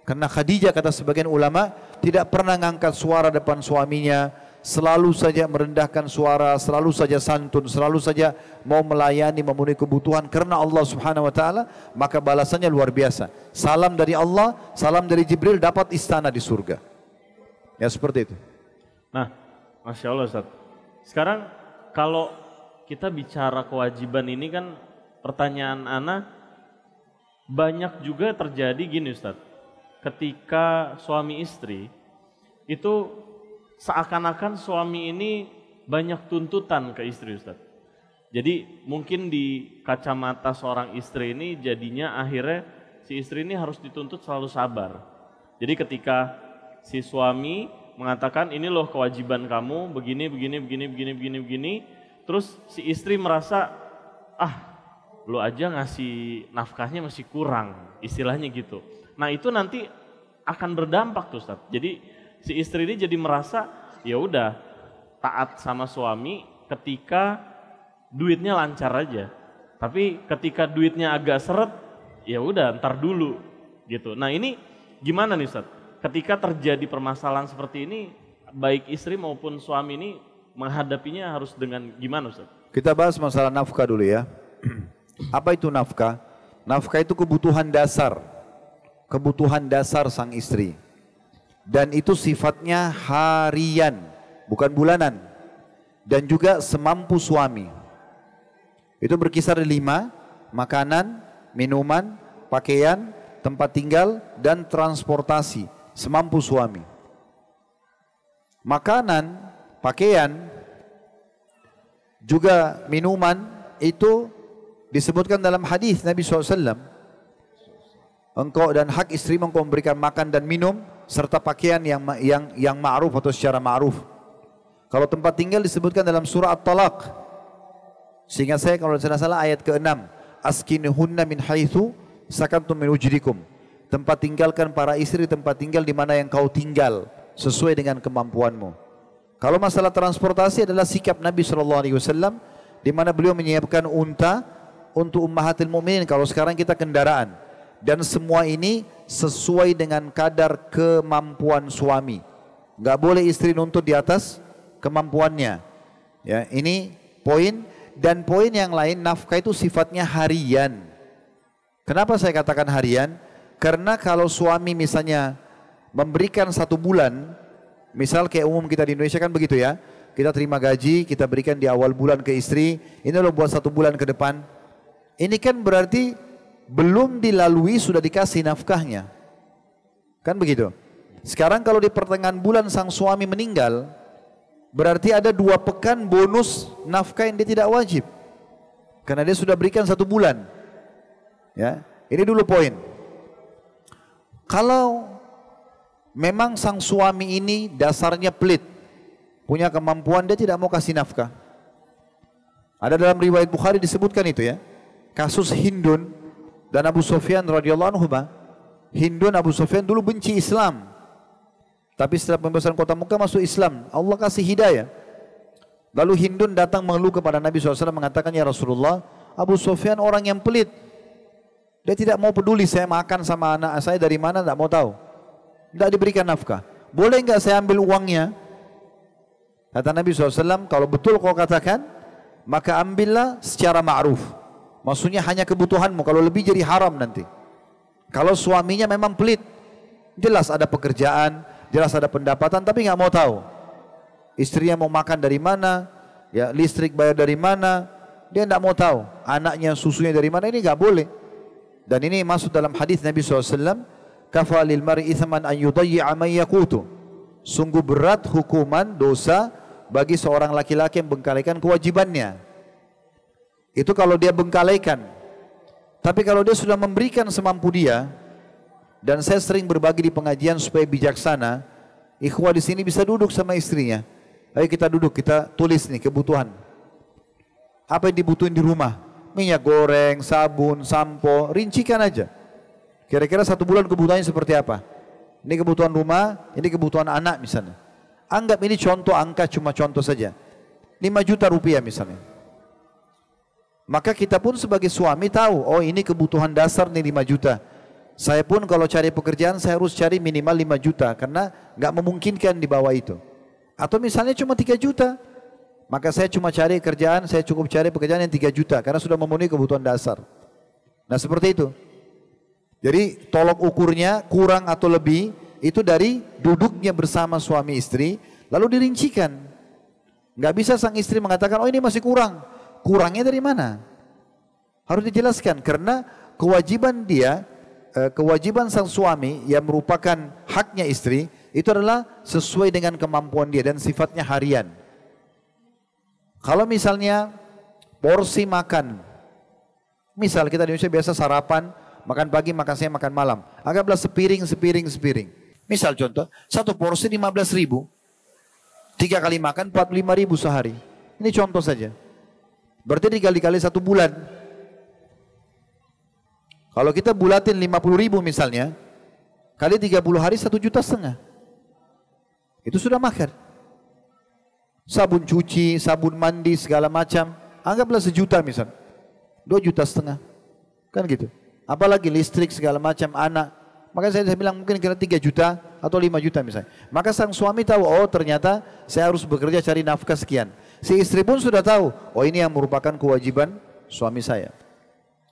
Karena Khadijah, kata sebagian ulama, tidak pernah ngangkat suara depan suaminya, selalu saja merendahkan suara, selalu saja santun, selalu saja mau melayani, memenuhi kebutuhan karena Allah Subhanahu wa taala, maka balasannya luar biasa. Salam dari Allah, salam dari Jibril, dapat istana di surga. Ya seperti itu. Nah, Masya Allah Ustaz. Sekarang kalau kita bicara kewajiban ini kan pertanyaan Ana, banyak juga terjadi gini Ustaz, ketika suami istri itu seakan-akan suami ini banyak tuntutan ke istri Ustaz. Jadi mungkin di kacamata seorang istri ini jadinya akhirnya si istri ini harus dituntut selalu sabar. Jadi ketika si suami mengatakan ini loh kewajiban kamu begini, terus si istri merasa lu aja ngasih nafkahnya masih kurang, istilahnya gitu. Nah itu nanti akan berdampak tuh Ustaz. Jadi si istri ini jadi merasa ya udah taat sama suami ketika duitnya lancar aja. Tapi ketika duitnya agak seret, ya udah ntar dulu gitu. Nah ini gimana nih Ustaz? Ketika terjadi permasalahan seperti ini, baik istri maupun suami ini menghadapinya harus dengan gimana Ustaz? Kita bahas masalah nafkah dulu ya. Apa itu nafkah? Nafkah itu kebutuhan dasar. Kebutuhan dasar sang istri. Dan itu sifatnya harian, bukan bulanan. Dan juga semampu suami. Itu berkisar 5, makanan, minuman, pakaian, tempat tinggal, dan transportasi. Semampu suami. Makanan, pakaian, juga minuman, itu disebutkan dalam hadis Nabi SAW. Engkau dan hak istri engkau memberikan makan dan minum, serta pakaian yang ma'ruf atau secara ma'ruf. Kalau tempat tinggal disebutkan dalam surah At-Talaq. Sehingga saya kalau tidak salah ayat ke-6. Askinuhunna min haitsu sakantum min ujrikum. Tempat tinggalkan para istri tempat tinggal di mana yang kau tinggal sesuai dengan kemampuanmu. Kalau masalah transportasi adalah sikap Nabi SAW, di mana beliau menyiapkan unta untuk ummahatil mukminin. Kalau sekarang kita kendaraan. Dan semua ini sesuai dengan kadar kemampuan suami. Enggak boleh istri nuntut di atas kemampuannya. Ya, ini poin. Dan poin yang lain, nafkah itu sifatnya harian. Kenapa saya katakan harian? Karena kalau suami misalnya memberikan 1 bulan, misal kayak umum kita di Indonesia kan begitu ya, kita terima gaji, kita berikan di awal bulan ke istri, ini loh buat 1 bulan ke depan. Ini kan berarti belum dilalui sudah dikasih nafkahnya. Kan begitu? Sekarang kalau di pertengahan bulan sang suami meninggal, berarti ada 2 pekan bonus nafkah yang dia tidak wajib. Karena dia sudah berikan 1 bulan. Ya, ini dulu poin. Kalau memang sang suami ini dasarnya pelit, punya kemampuan, dia tidak mau kasih nafkah. Ada dalam riwayat Bukhari disebutkan itu ya. Kasus Hindun dan Abu Sufyan radhiyallahu anhu. Hindun, Abu Sufyan dulu benci Islam. Tapi setelah pembebasan kota Mekah masuk Islam. Allah kasih hidayah. Lalu Hindun datang mengeluh kepada Nabi SAW mengatakan, ya Rasulullah, Abu Sufyan orang yang pelit. Dia tidak mau peduli saya makan sama anak saya dari mana, tidak mau tahu. Tidak diberikan nafkah. Boleh enggak saya ambil uangnya? Kata Nabi SAW, kalau betul kau katakan, maka ambillah secara ma'ruf. Maksudnya hanya kebutuhanmu, kalau lebih jadi haram nanti. Kalau suaminya memang pelit, jelas ada pekerjaan, jelas ada pendapatan, tapi nggak mau tahu. Istrinya mau makan dari mana, ya listrik bayar dari mana, dia nggak mau tahu. Anaknya susunya dari mana, ini nggak boleh. Dan ini masuk dalam hadis Nabi SAW, kafa lil mar'i ithman an yudayyi'a man yaqutu. Sungguh berat hukuman dosa bagi seorang laki-laki yang bengkalikan kewajibannya. Itu kalau dia bengkalikan. Tapi kalau dia sudah memberikan semampu dia, dan saya sering berbagi di pengajian supaya bijaksana, ikhwah di sini bisa duduk sama istrinya. Ayo kita duduk, kita tulis nih kebutuhan. Apa yang dibutuhin di rumah? Minyak goreng, sabun, sampo, rincikan aja. Kira-kira 1 bulan kebutuhannya seperti apa? Ini kebutuhan rumah, ini kebutuhan anak misalnya. Anggap ini contoh angka, cuma contoh saja. 5 juta rupiah misalnya. Maka kita pun sebagai suami tahu, oh ini kebutuhan dasar nih 5 juta. Saya pun kalau cari pekerjaan saya harus cari minimal 5 juta karena nggak memungkinkan di bawah itu. Atau misalnya cuma 3 juta. Maka saya cuma cari kerjaan, saya cukup cari pekerjaan yang 3 juta karena sudah memenuhi kebutuhan dasar. Nah seperti itu. Jadi tolok ukurnya kurang atau lebih itu dari duduknya bersama suami istri lalu dirincikan. Nggak bisa sang istri mengatakan oh ini masih kurang. Kurangnya dari mana? Harus dijelaskan karena kewajiban dia, kewajiban sang suami yang merupakan haknya istri itu adalah sesuai dengan kemampuan dia dan sifatnya harian. Kalau misalnya porsi makan, misal kita di Indonesia biasa sarapan, makan pagi, makan siang, makan malam. Anggaplah sepiring. Misal contoh, 1 porsi 15.000, 3 kali makan 45.000 sehari. Ini contoh saja. Berarti dikali-kali 1 bulan. Kalau kita bulatin 50.000 misalnya, kali 30 hari 1,5 juta. Itu sudah makan. Sabun cuci, sabun mandi, segala macam. Anggaplah 1 juta misal. 2,5 juta. Kan gitu. Apalagi listrik segala macam, anak. Maka saya bilang mungkin kira 3 juta atau 5 juta misalnya. Maka sang suami tahu, oh ternyata saya harus bekerja cari nafkah sekian. Si istri pun sudah tahu, oh ini yang merupakan kewajiban suami saya.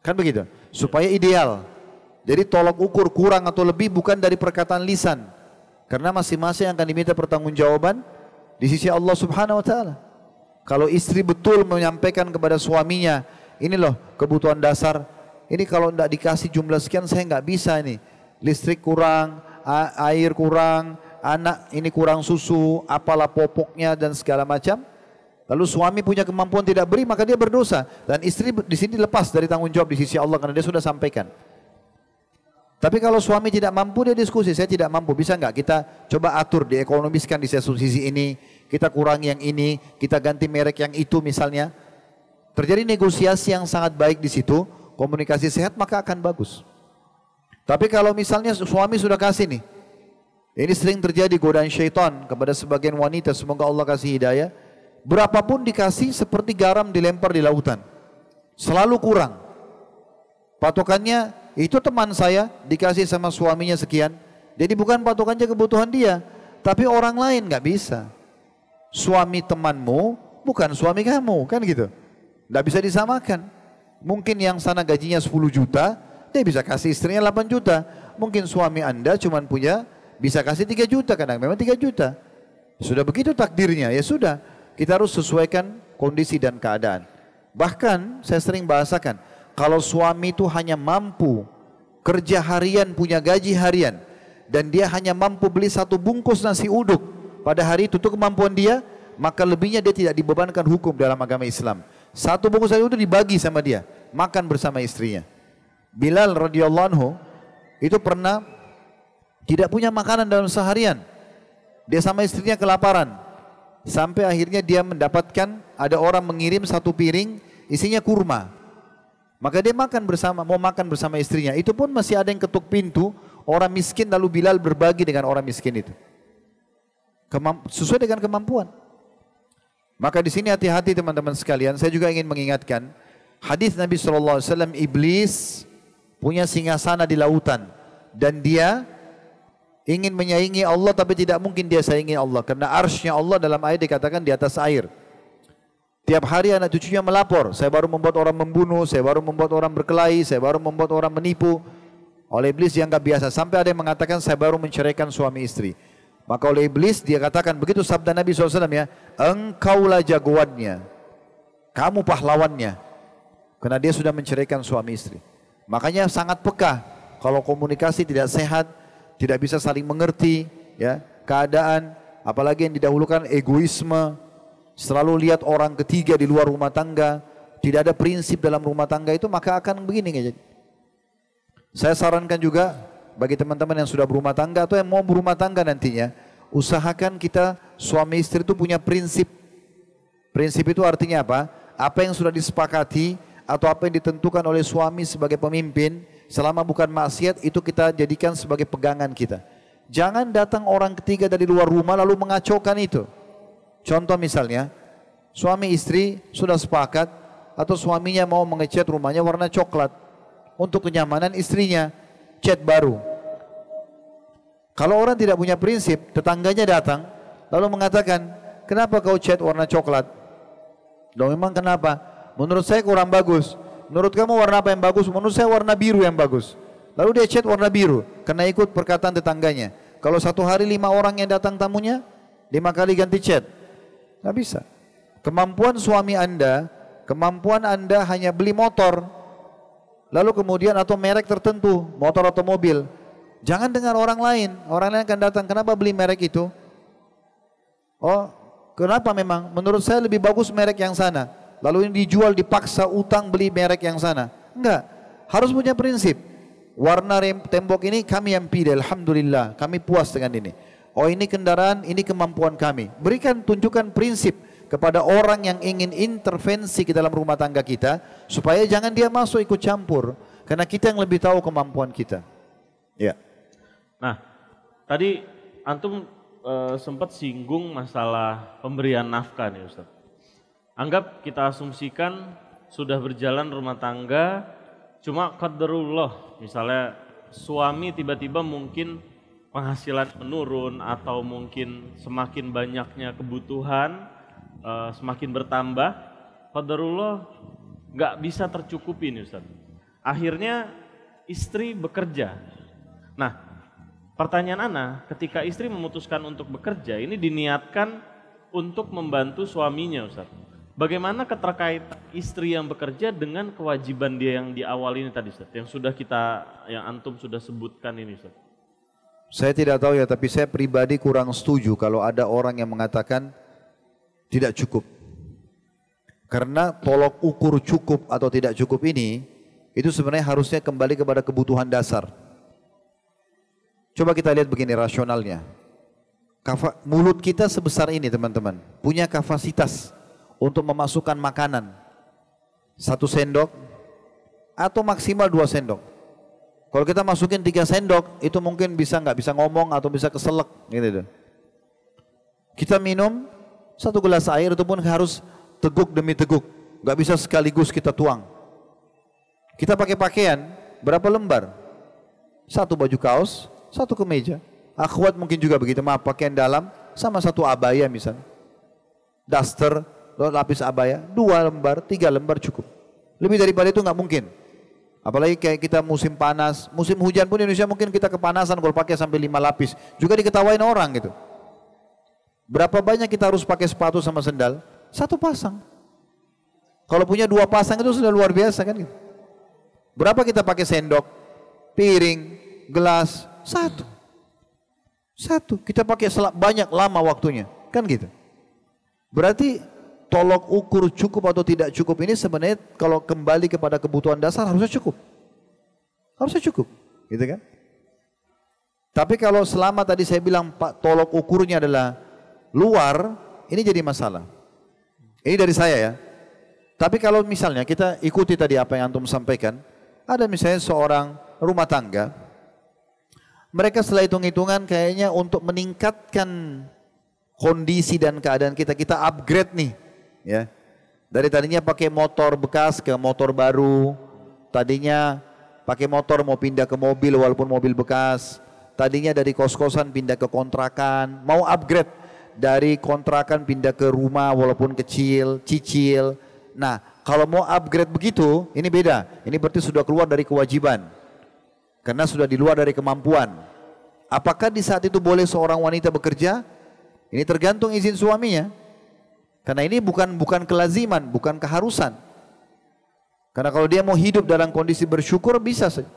Kan begitu? Supaya ideal. Jadi tolak ukur kurang atau lebih bukan dari perkataan lisan. Karena masing-masing akan diminta pertanggungjawaban di sisi Allah Subhanahu wa taala. Kalau istri betul menyampaikan kepada suaminya, ini loh kebutuhan dasar. Ini kalau tidak dikasih jumlah sekian saya nggak bisa ini. Listrik kurang, air kurang, anak ini kurang susu, apalah popoknya dan segala macam. Lalu suami punya kemampuan tidak beri, maka dia berdosa. Dan istri di sini lepas dari tanggung jawab di sisi Allah karena dia sudah sampaikan. Tapi kalau suami tidak mampu, dia diskusi, saya tidak mampu, bisa nggak kita coba atur, diekonomiskan di satu sisi ini, kita kurangi yang ini, kita ganti merek yang itu misalnya. Terjadi negosiasi yang sangat baik di situ, komunikasi sehat maka akan bagus. Tapi kalau misalnya suami sudah kasih nih, ini sering terjadi godaan syaitan kepada sebagian wanita, semoga Allah kasih hidayah. Berapapun dikasih seperti garam dilempar di lautan, selalu kurang. Patokannya itu teman saya dikasih sama suaminya sekian, jadi bukan patokannya kebutuhan dia, tapi orang lain nggak bisa. Suami temanmu bukan suami kamu, kan gitu. Nggak bisa disamakan. Mungkin yang sana gajinya 10 juta, dia bisa kasih istrinya 8 juta. Mungkin suami anda cuma punya bisa kasih 3 juta, kadang memang 3 juta. Sudah begitu takdirnya, ya sudah. Kita harus sesuaikan kondisi dan keadaan. Bahkan saya sering bahasakan, kalau suami itu hanya mampu kerja harian, punya gaji harian, dan dia hanya mampu beli 1 bungkus nasi uduk pada hari itu kemampuan dia, maka lebihnya dia tidak dibebankan hukum dalam agama Islam. 1 bungkus nasi uduk dibagi sama dia, makan bersama istrinya. Bilal radhiyallahu anhu itu pernah tidak punya makanan dalam seharian. Dia sama istrinya kelaparan. Sampai akhirnya dia mendapatkan ada orang mengirim 1 piring isinya kurma. Maka dia makan bersama, mau makan bersama istrinya. Itu pun masih ada yang ketuk pintu, orang miskin, lalu Bilal berbagi dengan orang miskin itu. Sesuai dengan kemampuan. Maka di sini hati-hati teman-teman sekalian. Saya juga ingin mengingatkan hadis Nabi SAW, iblis punya singgasana di lautan dan dia ingin menyaingi Allah, tapi tidak mungkin dia saingi Allah karena arsy-Nya Allah dalam ayat dikatakan di atas air. Tiap hari anak cucunya melapor, saya baru membuat orang membunuh, saya baru membuat orang berkelahi, saya baru membuat orang menipu. Oleh iblis yang enggak biasa, sampai ada yang mengatakan saya baru menceraikan suami istri. Maka oleh iblis dia katakan, begitu sabda Nabi SAW ya, engkaulah jagoannya, kamu pahlawannya, karena dia sudah menceraikan suami istri. Makanya sangat peka, kalau komunikasi tidak sehat, tidak bisa saling mengerti ya keadaan, apalagi yang didahulukan egoisme, selalu lihat orang ketiga di luar rumah tangga, tidak ada prinsip dalam rumah tangga itu, maka akan begini. Saya sarankan juga bagi teman-teman yang sudah berumah tangga atau yang mau berumah tangga nantinya, usahakan kita suami istri itu punya prinsip. Prinsip itu artinya apa? Apa yang sudah disepakati atau apa yang ditentukan oleh suami sebagai pemimpin, selama bukan maksiat, itu kita jadikan sebagai pegangan kita. Jangan datang orang ketiga dari luar rumah lalu mengacaukan itu. Contoh misalnya, suami istri sudah sepakat atau suaminya mau mengecat rumahnya warna coklat untuk kenyamanan istrinya, cat baru. Kalau orang tidak punya prinsip, tetangganya datang lalu mengatakan, kenapa kau cat warna coklat? Loh, memang kenapa? Menurut saya kurang bagus. Menurut kamu warna apa yang bagus? Menurut saya warna biru yang bagus. Lalu dia cat warna biru karena ikut perkataan tetangganya. Kalau 1 hari 5 orang yang datang tamunya, 5 kali ganti cat. Nggak bisa. Kemampuan suami Anda, kemampuan Anda hanya beli motor, lalu kemudian atau merek tertentu, motor atau mobil. Jangan dengar orang lain akan datang, kenapa beli merek itu? Oh, kenapa memang? Menurut saya lebih bagus merek yang sana. Lalu ini dijual, dipaksa utang beli merek yang sana. Enggak, harus punya prinsip. Warna tembok ini kami yang pilih, alhamdulillah, kami puas dengan ini. Oh, ini kendaraan, ini kemampuan kami. Berikan, tunjukkan prinsip kepada orang yang ingin intervensi ke dalam rumah tangga kita, supaya jangan dia masuk ikut campur, karena kita yang lebih tahu kemampuan kita. Ya. Nah, tadi antum sempat singgung masalah pemberian nafkah nih Ustaz. Anggap kita asumsikan sudah berjalan rumah tangga, cuma qadarullah, misalnya suami tiba-tiba mungkin penghasilan menurun atau mungkin semakin banyaknya kebutuhan semakin bertambah, qadarullah nggak bisa tercukupi nih Ustaz. Akhirnya istri bekerja. Nah, pertanyaan ana, ketika istri memutuskan untuk bekerja, ini diniatkan untuk membantu suaminya Ustaz. Bagaimana keterkaitan istri yang bekerja dengan kewajiban dia yang di awal ini tadi Ustaz, yang antum sudah sebutkan ini Ustaz? Saya tidak tahu ya, tapi saya pribadi kurang setuju kalau ada orang yang mengatakan tidak cukup. Karena tolok ukur cukup atau tidak cukup ini, itu sebenarnya harusnya kembali kepada kebutuhan dasar. Coba kita lihat begini rasionalnya. Mulut kita sebesar ini teman-teman, punya kapasitas untuk memasukkan makanan 1 sendok atau maksimal 2 sendok. Kalau kita masukin 3 sendok, itu mungkin nggak bisa ngomong atau bisa keselak gitu. Kita minum 1 gelas air itu pun harus teguk demi teguk, nggak bisa sekaligus kita tuang. Kita pakai pakaian berapa lembar? 1 baju kaos, 1 kemeja. Akhwat mungkin juga begitu, pakaian dalam sama 1 abaya misalnya. Daster, lapis abaya, 2 lembar, 3 lembar cukup. Lebih daripada itu nggak mungkin. Apalagi kayak kita musim panas, musim hujan pun di Indonesia mungkin kita kepanasan kalau pakai sampai 5 lapis. Juga diketawain orang gitu. Berapa banyak kita harus pakai sepatu sama sendal? 1 pasang. Kalau punya 2 pasang itu sudah luar biasa kan gitu. Berapa kita pakai sendok, piring, gelas? 1. Satu, kita pakai banyak lama waktunya, kan gitu. Berarti tolok ukur cukup atau tidak cukup ini sebenarnya kalau kembali kepada kebutuhan dasar harusnya cukup. Harusnya cukup, gitu kan? Tapi kalau selama tadi saya bilang Pak tolok ukurnya adalah luar, ini jadi masalah. Ini dari saya ya. Tapi kalau misalnya kita ikuti tadi apa yang antum sampaikan, ada misalnya seorang rumah tangga, mereka setelah hitung-hitungan kayaknya untuk meningkatkan kondisi dan keadaan kita upgrade nih, ya. Dari tadinya pakai motor bekas ke motor baru, tadinya pakai motor mau pindah ke mobil walaupun mobil bekas, tadinya dari kos-kosan pindah ke kontrakan, mau upgrade dari kontrakan pindah ke rumah walaupun kecil, cicil. Nah, kalau mau upgrade begitu, ini beda. Ini berarti sudah keluar dari kewajiban. Karena sudah di luar dari kemampuan. Apakah di saat itu boleh seorang wanita bekerja? Ini tergantung izin suaminya. Karena ini bukan kelaziman, bukan keharusan. Karena kalau dia mau hidup dalam kondisi bersyukur bisa saja.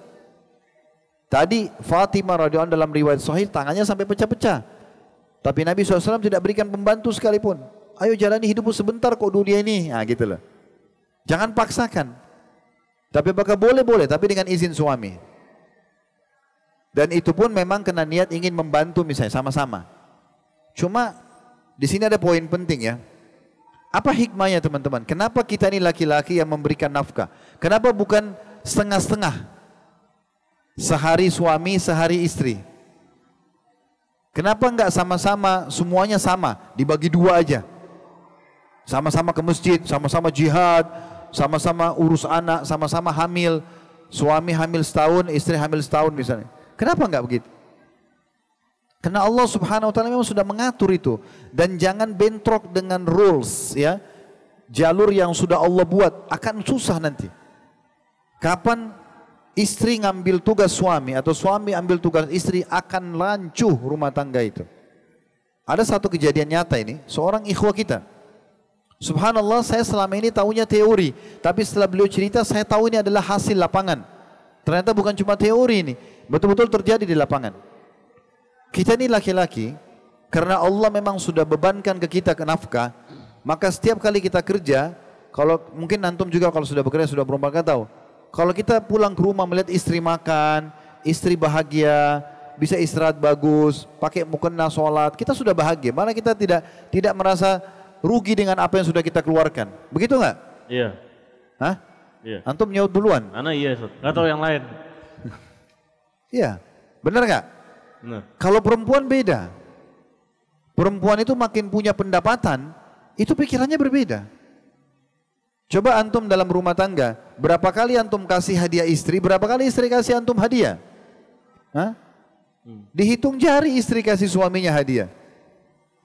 Tadi Fatimah radhiyallahu anha dalam riwayat sahih tangannya sampai pecah-pecah. Tapi Nabi SAW tidak berikan pembantu sekalipun. Ayo jalani hidupmu sebentar kok dunia ini. Nah gitu loh. Jangan paksakan. Tapi apakah boleh? Tapi dengan izin suami. Dan itu pun memang kena niat ingin membantu misalnya sama-sama. Cuma di sini ada poin penting ya. Apa hikmahnya teman-teman? Kenapa kita ini laki-laki yang memberikan nafkah? Kenapa bukan setengah-setengah? Sehari suami, sehari istri. Kenapa enggak sama-sama, semuanya sama, dibagi dua aja. Sama-sama ke masjid, sama-sama jihad, sama-sama urus anak, sama-sama hamil. Suami hamil setahun, istri hamil setahun misalnya. Kenapa enggak begitu? Karena Allah Subhanahu wa taala memang sudah mengatur itu, dan jangan bentrok dengan rules ya. Jalur yang sudah Allah buat akan susah nanti. Kapan istri ngambil tugas suami atau suami ambil tugas istri akan lancuh rumah tangga itu. Ada satu kejadian nyata ini, seorang ikhwah kita. Subhanallah, saya selama ini tahunya teori, tapi setelah beliau cerita saya tahu ini adalah hasil lapangan. Ternyata bukan cuma teori ini, betul-betul terjadi di lapangan. Kita ini laki-laki, karena Allah memang sudah bebankan ke kita ke nafkah, maka setiap kali kita kerja, kalau mungkin antum juga kalau sudah bekerja sudah berumah tangga tahu, kalau kita pulang ke rumah melihat istri makan, istri bahagia, bisa istirahat bagus, pakai mukena sholat, kita sudah bahagia. Mana kita tidak merasa rugi dengan apa yang sudah kita keluarkan. Begitu nggak? Iya. Hah? Iya. Antum nyaut duluan? Ana iya, nggak tahu yang lain. Iya, benar nggak? Benar. Kalau perempuan beda. Perempuan itu makin punya pendapatan, itu pikirannya berbeda. Coba antum dalam rumah tangga, berapa kali antum kasih hadiah istri, berapa kali istri kasih antum hadiah? Hah? Dihitung jari istri kasih suaminya hadiah.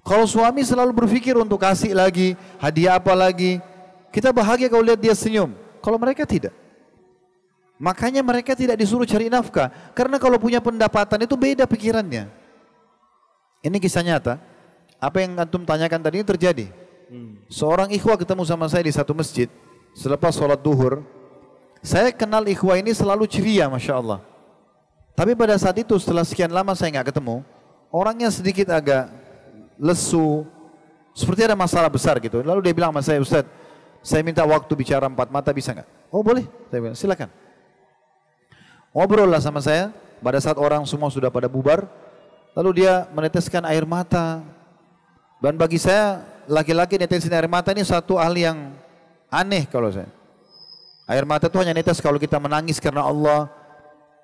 Kalau suami selalu berpikir untuk kasih lagi, hadiah apa lagi, kita bahagia kalau lihat dia senyum. Kalau mereka tidak. Makanya mereka tidak disuruh cari nafkah. Karena kalau punya pendapatan itu beda pikirannya. Ini kisah nyata. Apa yang antum tanyakan tadi ini terjadi. Seorang ikhwah ketemu sama saya di satu masjid. Selepas sholat duhur. Saya kenal ikhwah ini selalu ceria, Masya Allah. Tapi pada saat itu setelah sekian lama saya nggak ketemu. Orangnya sedikit agak lesu. Seperti ada masalah besar gitu. Lalu dia bilang sama saya, Ustaz, saya minta waktu bicara empat mata, bisa nggak? Oh boleh, saya bilang silakan. Ngobrol lah sama saya. Pada saat orang semua sudah pada bubar, lalu dia meneteskan air mata. Dan bagi saya laki-laki netesin air mata ini satu hal yang aneh kalau saya. Air mata itu hanya netes kalau kita menangis karena Allah.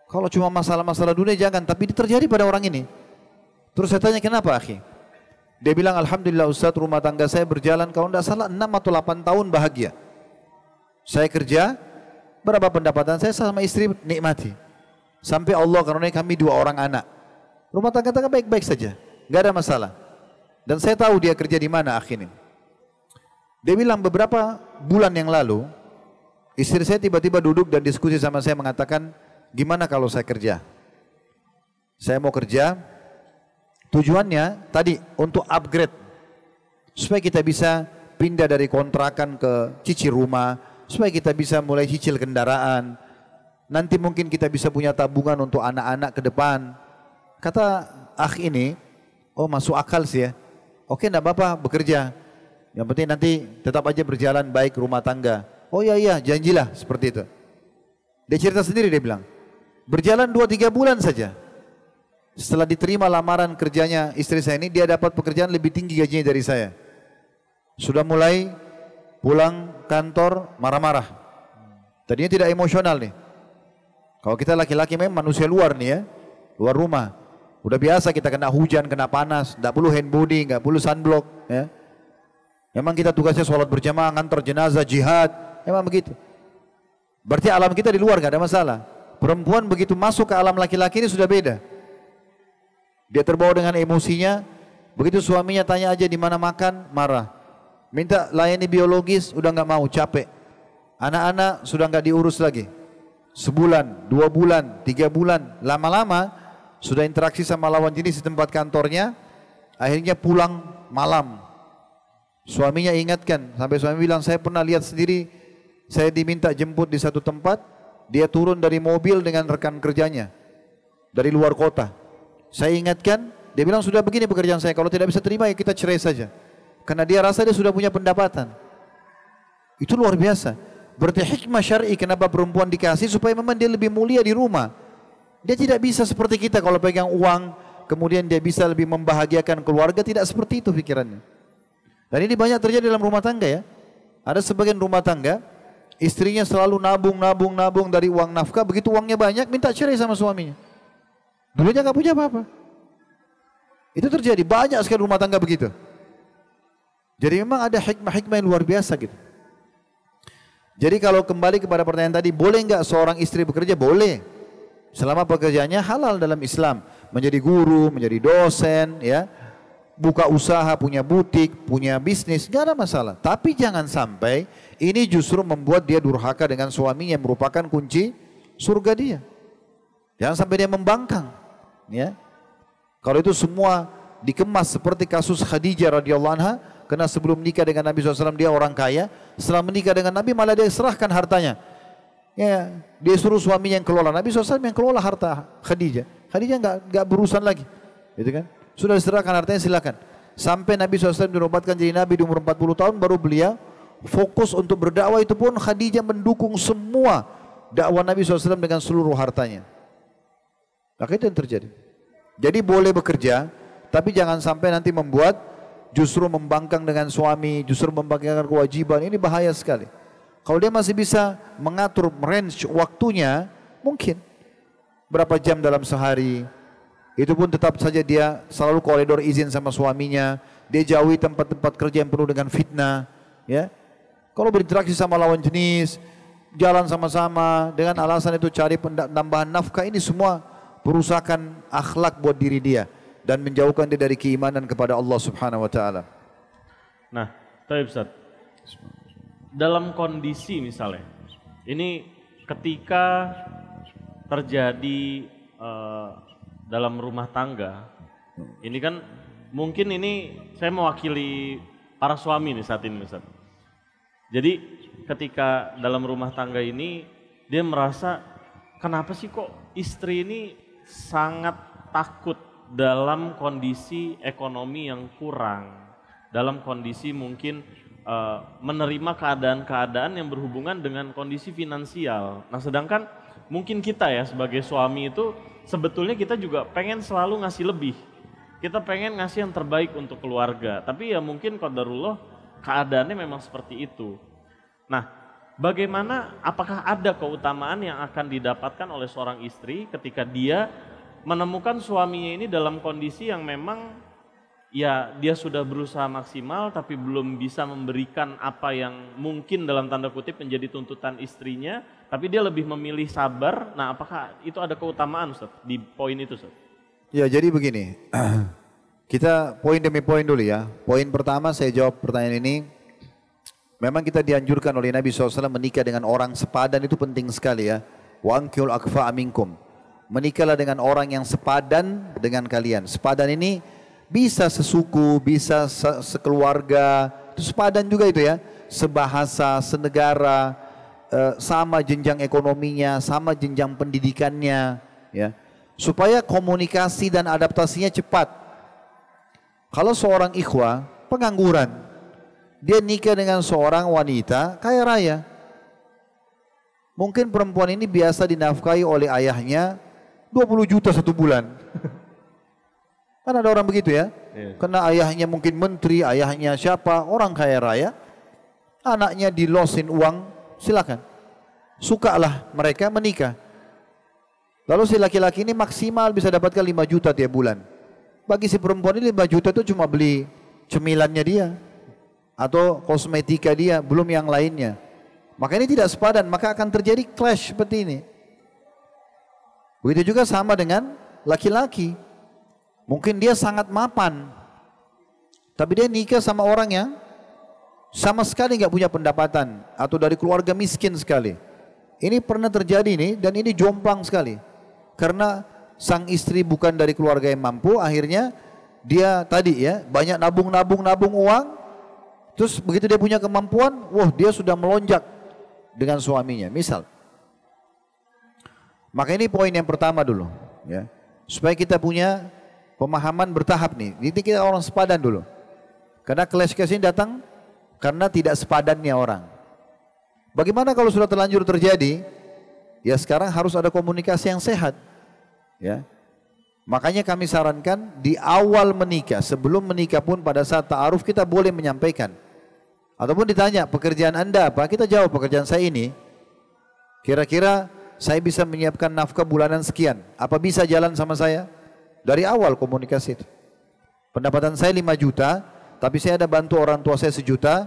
Kalau cuma masalah-masalah dunia jangan, tapi terjadi pada orang ini. Terus saya tanya kenapa akhi? Dia bilang alhamdulillah Ustaz, rumah tangga saya berjalan kalau tidak salah 6 atau 8 tahun bahagia. Saya kerja, berapa pendapatan saya sama istri nikmati. Sampai Allah karena kami 2 orang anak. Rumah tangga baik-baik saja, nggak ada masalah. Dan saya tahu dia kerja di mana akhirnya. Dia bilang beberapa bulan yang lalu, istri saya tiba-tiba duduk dan diskusi sama saya mengatakan, gimana kalau saya kerja? Saya mau kerja. Tujuannya tadi untuk upgrade supaya kita bisa pindah dari kontrakan ke cicil rumah, supaya kita bisa mulai cicil kendaraan. Nanti mungkin kita bisa punya tabungan untuk anak-anak ke depan. Kata akh ini, oh masuk akal sih ya. Oke, enggak apa-apa bekerja. Yang penting nanti tetap aja berjalan baik rumah tangga. Oh iya, janjilah seperti itu. Dia cerita sendiri, dia bilang, berjalan 2-3 bulan saja. Setelah diterima lamaran kerjanya istri saya ini, dia dapat pekerjaan lebih tinggi gajinya dari saya. Sudah mulai pulang kantor marah-marah. Tadinya tidak emosional nih. Kalau kita laki-laki memang manusia luar nih ya, luar rumah. Udah biasa kita kena hujan, kena panas, tidak perlu hand body, nggak perlu sunblock. Ya. Memang kita tugasnya sholat berjamaah, ngantar jenazah, jihad, memang begitu. Berarti alam kita di luar nggak ada masalah. Perempuan begitu masuk ke alam laki-laki ini sudah beda. Dia terbawa dengan emosinya. Begitu suaminya tanya aja di mana makan, marah. Minta layani biologis, udah nggak mau, capek. Anak-anak sudah nggak diurus lagi. Sebulan, 2 bulan, 3 bulan, lama-lama sudah interaksi sama lawan jenis di tempat kantornya. Akhirnya pulang malam. Suaminya ingatkan, sampai suami bilang, saya pernah lihat sendiri, saya diminta jemput di satu tempat, dia turun dari mobil dengan rekan kerjanya dari luar kota. Saya ingatkan, dia bilang sudah begini pekerjaan saya, kalau tidak bisa terima ya kita cerai saja. Karena dia rasa dia sudah punya pendapatan. Itu luar biasa. Berarti hikmah syar'i kenapa perempuan dikasih supaya memang dia lebih mulia di rumah. Dia tidak bisa seperti kita kalau pegang uang, kemudian dia bisa lebih membahagiakan keluarga, tidak seperti itu pikirannya. Dan ini banyak terjadi dalam rumah tangga ya. Ada sebagian rumah tangga, istrinya selalu nabung dari uang nafkah, begitu uangnya banyak minta cerai sama suaminya. Dulunya nggak punya apa-apa. Itu terjadi banyak sekali rumah tangga begitu. Jadi memang ada hikmah-hikmah yang luar biasa gitu. Jadi kalau kembali kepada pertanyaan tadi, boleh nggak seorang istri bekerja? Boleh. Selama pekerjaannya halal dalam Islam. Menjadi guru, menjadi dosen, ya, buka usaha, punya butik, punya bisnis, nggak ada masalah. Tapi jangan sampai ini justru membuat dia durhaka dengan suaminya yang merupakan kunci surga dia. Jangan sampai dia membangkang. Ya. Kalau itu semua dikemas seperti kasus Khadijah radhiyallahu anha, karena sebelum menikah dengan Nabi SAW dia orang kaya, setelah menikah dengan Nabi malah dia serahkan hartanya. Ya, dia suruh suaminya yang kelola, Nabi SAW yang kelola harta Khadijah. Khadijah nggak berurusan lagi, gitu kan? Sudah diserahkan hartanya, silakan. Sampai Nabi SAW dinobatkan jadi Nabi di umur 40 tahun, baru beliau fokus untuk berdakwah. Itu pun Khadijah mendukung semua dakwah Nabi SAW dengan seluruh hartanya. Maka itu yang terjadi. Jadi boleh bekerja, tapi jangan sampai nanti membuat justru membangkang dengan suami, justru membangkangkan kewajiban. Ini bahaya sekali. Kalau dia masih bisa mengatur range waktunya, mungkin berapa jam dalam sehari, itu pun tetap saja dia selalu koridor izin sama suaminya. Dia jauhi tempat-tempat kerja yang penuh dengan fitnah. Ya, kalau berinteraksi sama lawan jenis, jalan sama-sama dengan alasan itu cari tambahan nafkah, ini semua perusakan akhlak buat diri dia dan menjauhkan dia dari keimanan kepada Allah Subhanahu wa taala. Nah, baik Ustaz. Dalam kondisi misalnya, ini ketika terjadi dalam rumah tangga, ini kan mungkin ini saya mewakili para suami nih saat ini Ustaz. Jadi ketika dalam rumah tangga ini dia merasa kenapa sih kok istri ini sangat takut dalam kondisi ekonomi yang kurang, dalam kondisi mungkin menerima keadaan-keadaan yang berhubungan dengan kondisi finansial. Nah sedangkan mungkin kita ya sebagai suami itu sebetulnya kita juga pengen selalu ngasih lebih. Kita pengen ngasih yang terbaik untuk keluarga, tapi ya mungkin qadarullah keadaannya memang seperti itu. Nah bagaimana, apakah ada keutamaan yang akan didapatkan oleh seorang istri ketika dia menemukan suaminya ini dalam kondisi yang memang ya dia sudah berusaha maksimal tapi belum bisa memberikan apa yang mungkin dalam tanda kutip menjadi tuntutan istrinya, tapi dia lebih memilih sabar. Nah apakah itu ada keutamaan Ustaz di poin itu Ustaz? Ya jadi begini, kita poin demi poin dulu ya. Poin pertama saya jawab pertanyaan ini. Memang kita dianjurkan oleh Nabi SAW menikah dengan orang sepadan, itu penting sekali ya. Wa ankihul akfa'a minkum. Menikahlah dengan orang yang sepadan dengan kalian. Sepadan ini bisa sesuku, bisa sekeluarga, itu sepadan juga itu ya. Sebahasa, senegara, sama jenjang ekonominya, sama jenjang pendidikannya ya. supaya komunikasi dan adaptasinya cepat. Kalau seorang ikhwah pengangguran, dia nikah dengan seorang wanita kaya raya, mungkin perempuan ini biasa dinafkahi oleh ayahnya 20 juta satu bulan. Kan ada orang begitu ya, karena ayahnya mungkin menteri, ayahnya siapa, orang kaya raya, anaknya dilosin uang, silakan. Sukalah mereka menikah. Lalu si laki-laki ini maksimal bisa dapatkan 5 juta tiap bulan. Bagi si perempuan ini 5 juta itu cuma beli cemilannya dia atau kosmetika dia, belum yang lainnya. Maka ini tidak sepadan, maka akan terjadi clash seperti ini. Begitu juga sama dengan laki-laki. Mungkin dia sangat mapan, tapi dia nikah sama orang yang sama sekali nggak punya pendapatan atau dari keluarga miskin sekali. Ini pernah terjadi nih, dan ini jomplang sekali. Karena sang istri bukan dari keluarga yang mampu, akhirnya dia tadi ya banyak nabung uang, terus begitu dia punya kemampuan, wah dia sudah melonjak dengan suaminya, misal. Maka ini poin yang pertama dulu, ya, supaya kita punya pemahaman bertahap nih. Ini kita orang sepadan dulu, karena clash-clash ini datang karena tidak sepadannya orang. Bagaimana kalau sudah terlanjur terjadi? Ya sekarang harus ada komunikasi yang sehat. Ya, makanya kami sarankan di awal menikah, sebelum menikah pun pada saat ta'aruf kita boleh menyampaikan. Ataupun ditanya pekerjaan anda apa, kita jawab pekerjaan saya ini. Kira-kira saya bisa menyiapkan nafkah bulanan sekian, apa bisa jalan sama saya? Dari awal komunikasi itu. Pendapatan saya 5 juta, tapi saya ada bantu orang tua saya 1 juta.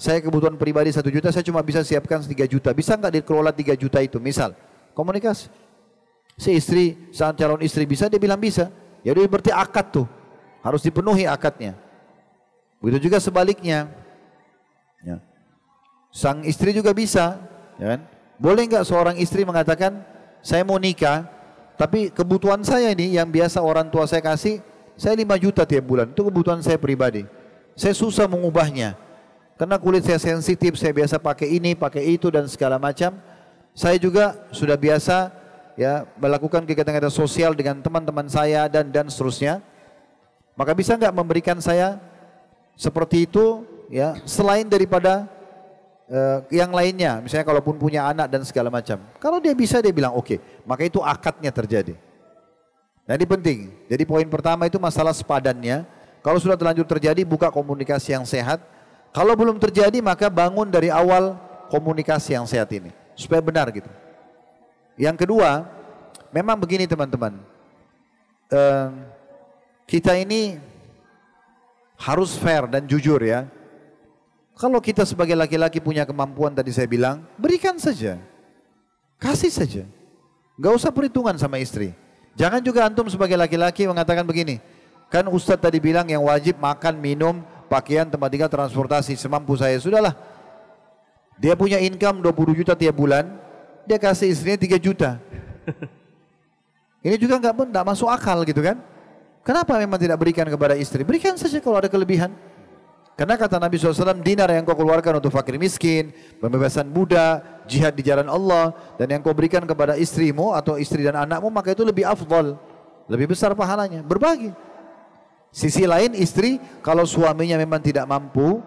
Saya kebutuhan pribadi 1 juta, saya cuma bisa siapkan 3 juta. Bisa nggak dikelola 3 juta itu? Misal, komunikasi. Si istri, saat calon istri bisa, dia bilang bisa. Ya udah berarti akad tuh, harus dipenuhi akadnya. Begitu juga sebaliknya. Ya. Sang istri juga bisa, ya kan? Boleh nggak seorang istri mengatakan, saya mau nikah, tapi kebutuhan saya ini yang biasa orang tua saya kasih, saya 5 juta tiap bulan, itu kebutuhan saya pribadi. Saya susah mengubahnya. Karena kulit saya sensitif, saya biasa pakai ini, pakai itu dan segala macam. Saya juga sudah biasa ya melakukan kegiatan-kegiatan sosial dengan teman-teman saya dan seterusnya. Maka bisa nggak memberikan saya seperti itu ya, selain daripada yang lainnya, misalnya kalaupun punya anak dan segala macam. Kalau dia bisa, dia bilang oke, maka itu akadnya terjadi. Nah ini penting. Jadi poin pertama itu masalah sepadannya. Kalau sudah terlanjur terjadi, buka komunikasi yang sehat. Kalau belum terjadi, maka bangun dari awal komunikasi yang sehat ini supaya benar gitu. Yang kedua, memang begini teman-teman, kita ini harus fair dan jujur ya. Kalau kita sebagai laki-laki punya kemampuan tadi saya bilang, berikan saja, kasih saja, nggak usah perhitungan sama istri. Jangan juga antum sebagai laki-laki mengatakan begini, kan Ustadz tadi bilang yang wajib makan, minum, pakaian, tempat tinggal, transportasi, semampu saya. Sudahlah, dia punya income 20 juta tiap bulan, dia kasih istrinya 3 juta. Ini juga nggak masuk akal gitu kan. Kenapa memang tidak berikan kepada istri? Berikan saja kalau ada kelebihan. Karena kata Nabi SAW, dinar yang kau keluarkan untuk fakir miskin, pembebasan budak, jihad di jalan Allah, dan yang kau berikan kepada istrimu atau istri dan anakmu, maka itu lebih afdal, lebih besar pahalanya, berbagi. Sisi lain istri, kalau suaminya memang tidak mampu,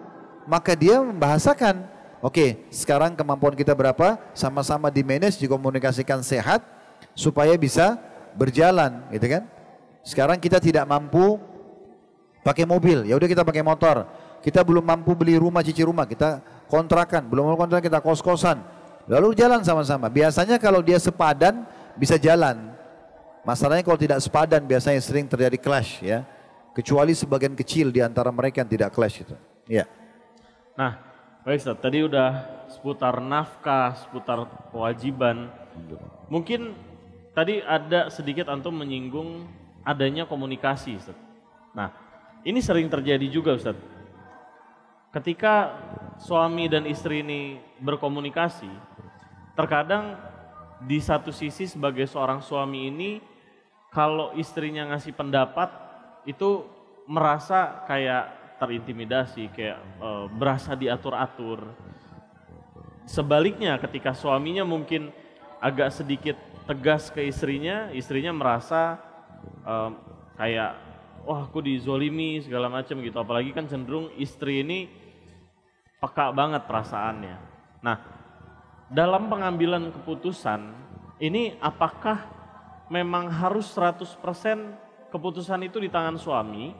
maka dia membahasakan, oke, sekarang kemampuan kita berapa, sama-sama di-manage, dikomunikasikan sehat, supaya bisa berjalan, gitu kan. Sekarang kita tidak mampu pakai mobil, ya udah kita pakai motor. Kita belum mampu beli rumah, cicil rumah, kita kontrakan, belum mau kontrak, kita kos-kosan. Lalu jalan sama-sama. Biasanya kalau dia sepadan bisa jalan. Masalahnya kalau tidak sepadan biasanya sering terjadi clash ya. Kecuali sebagian kecil di antara mereka yang tidak clash itu. Ya. Nah, baik Ustaz, tadi udah seputar nafkah, seputar kewajiban. Mungkin tadi ada sedikit antum menyinggung adanya komunikasi Ustaz. Nah, ini sering terjadi juga Ustaz. Ketika suami dan istri ini berkomunikasi, terkadang di satu sisi sebagai seorang suami ini, kalau istrinya ngasih pendapat, itu merasa kayak terintimidasi, kayak berasa diatur-atur. Sebaliknya ketika suaminya mungkin agak sedikit tegas ke istrinya, istrinya merasa kayak wah aku dizolimi segala macam gitu. Apalagi kan cenderung istri ini peka banget perasaannya. Nah, dalam pengambilan keputusan ini apakah memang harus 100% keputusan itu di tangan suami?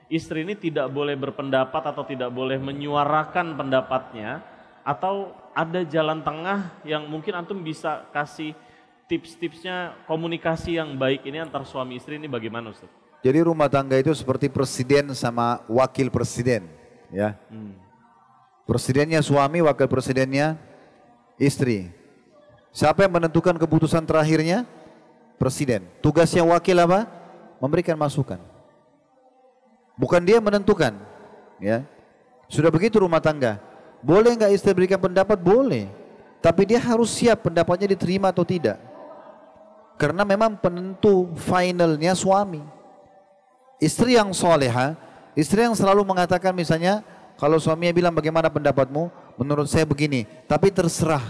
Istri ini tidak boleh berpendapat atau tidak boleh menyuarakan pendapatnya, atau ada jalan tengah yang mungkin antum bisa kasih tips-tipsnya komunikasi yang baik ini antar suami istri ini bagaimana, Ustaz? Jadi rumah tangga itu seperti presiden sama wakil presiden, ya. Presidennya suami, wakil presidennya istri. Siapa yang menentukan keputusan terakhirnya? Presiden. Tugasnya wakil apa? Memberikan masukan. Bukan dia menentukan, ya. Sudah begitu rumah tangga. Boleh nggak istri berikan pendapat? Boleh. Tapi dia harus siap pendapatnya diterima atau tidak. Karena memang penentu finalnya suami. Istri yang soleha, istri yang selalu mengatakan misalnya, kalau suaminya bilang bagaimana pendapatmu, menurut saya begini, tapi terserah.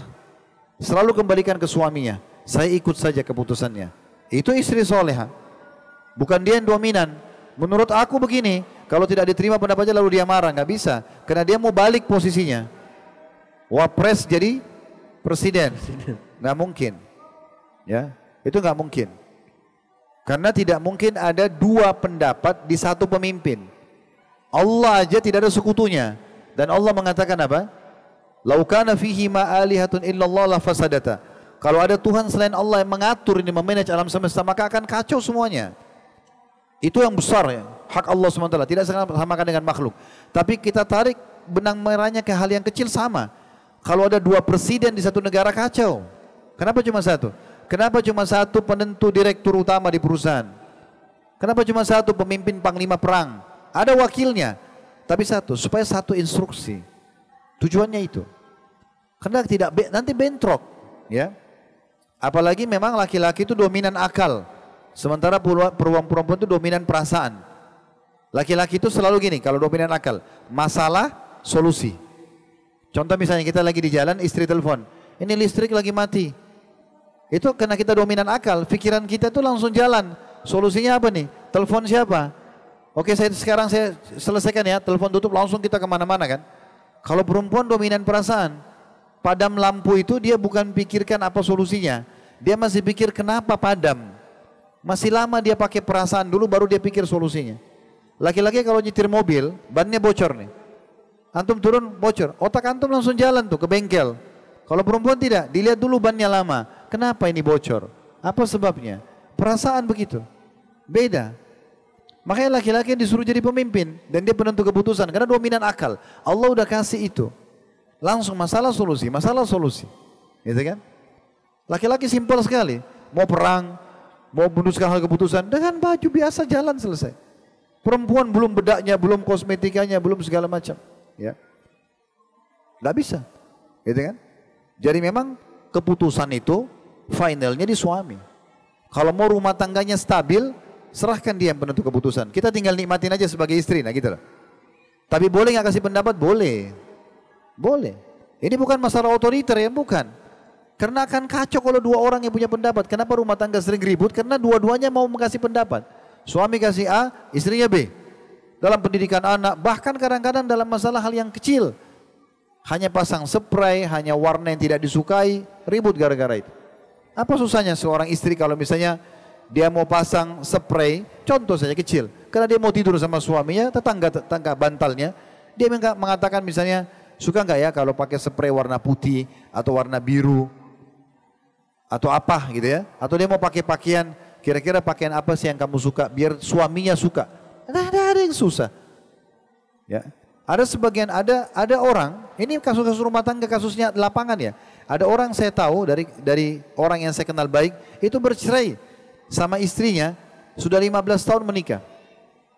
Selalu kembalikan ke suaminya, saya ikut saja keputusannya. Itu istri soleha. Bukan dia yang dominan. Menurut aku begini, kalau tidak diterima pendapatnya lalu dia marah, nggak bisa. Karena dia mau balik posisinya. Wapres jadi presiden, nggak mungkin. Ya. Itu nggak mungkin. Karena tidak mungkin ada dua pendapat di satu pemimpin. Allah aja tidak ada sekutunya. Dan Allah mengatakan apa? Lau kana fihi ma alihatun illallah la fasadata. Kalau ada Tuhan selain Allah yang mengatur ini, memanage alam semesta, maka akan kacau semuanya. Itu yang besar ya, hak Allah SWT. Tidak samakan dengan makhluk. Tapi kita tarik benang merahnya ke hal yang kecil sama. Kalau ada dua presiden di satu negara kacau. Kenapa cuma satu? Kenapa cuma satu penentu direktur utama di perusahaan? Kenapa cuma satu pemimpin panglima perang? Ada wakilnya, tapi satu, supaya satu instruksi. Tujuannya itu. Karena tidak nanti bentrok, ya. Apalagi memang laki-laki itu dominan akal, sementara perempuan itu dominan perasaan. Laki-laki itu selalu gini, kalau dominan akal, masalah, solusi. Contoh misalnya kita lagi di jalan, istri telepon, ini listrik lagi mati. Itu karena kita dominan akal, pikiran kita tuh langsung jalan. Solusinya apa nih? Telepon siapa? Oke, sekarang saya selesaikan ya, telepon tutup langsung kita kemana-mana kan. Kalau perempuan dominan perasaan, padam lampu itu dia bukan pikirkan apa solusinya. Dia masih pikir kenapa padam. Masih lama dia pakai perasaan dulu baru dia pikir solusinya. Laki-laki kalau nyetir mobil, bannya bocor nih. Antum turun bocor, otak antum langsung jalan tuh ke bengkel. Kalau perempuan tidak, dilihat dulu bannya lama. Kenapa ini bocor? Apa sebabnya? Perasaan begitu. Beda. Makanya laki-laki disuruh jadi pemimpin dan dia penentu keputusan karena dominan akal. Allah udah kasih itu. Langsung masalah solusi, masalah solusi. Gitu kan? Laki-laki simpel sekali. Mau perang, mau memutuskan hal keputusan dengan baju biasa jalan selesai. Perempuan belum bedaknya, belum kosmetikanya, belum segala macam. Ya. Nggak bisa. Gitu kan? Jadi memang keputusan itu finalnya di suami. Kalau mau rumah tangganya stabil, serahkan dia yang penentu keputusan. Kita tinggal nikmatin aja sebagai istri, nah gitu loh. Tapi boleh nggak kasih pendapat? Boleh. Boleh. Ini bukan masalah otoriter ya, bukan. Karena akan kacau kalau dua orang yang punya pendapat. Kenapa rumah tangga sering ribut? Karena dua-duanya mau mengasih pendapat. Suami kasih A, istrinya B. Dalam pendidikan anak, bahkan kadang-kadang dalam masalah hal yang kecil. Hanya pasang spray, hanya warna yang tidak disukai, ribut gara-gara itu. Apa susahnya seorang istri kalau misalnya dia mau pasang spray, contoh saja kecil, karena dia mau tidur sama suaminya, tetangga bantalnya, dia mengatakan misalnya, suka nggak ya kalau pakai spray warna putih atau warna biru atau apa gitu ya? Atau dia mau pakai pakaian, kira-kira pakaian apa sih yang kamu suka biar suaminya suka? Nggak ada yang susah. Ya. Ada sebagian, ada orang, ini kasus-kasus rumah tangga, kasusnya lapangan ya. Ada orang saya tahu dari orang yang saya kenal baik, itu bercerai sama istrinya, sudah 15 tahun menikah.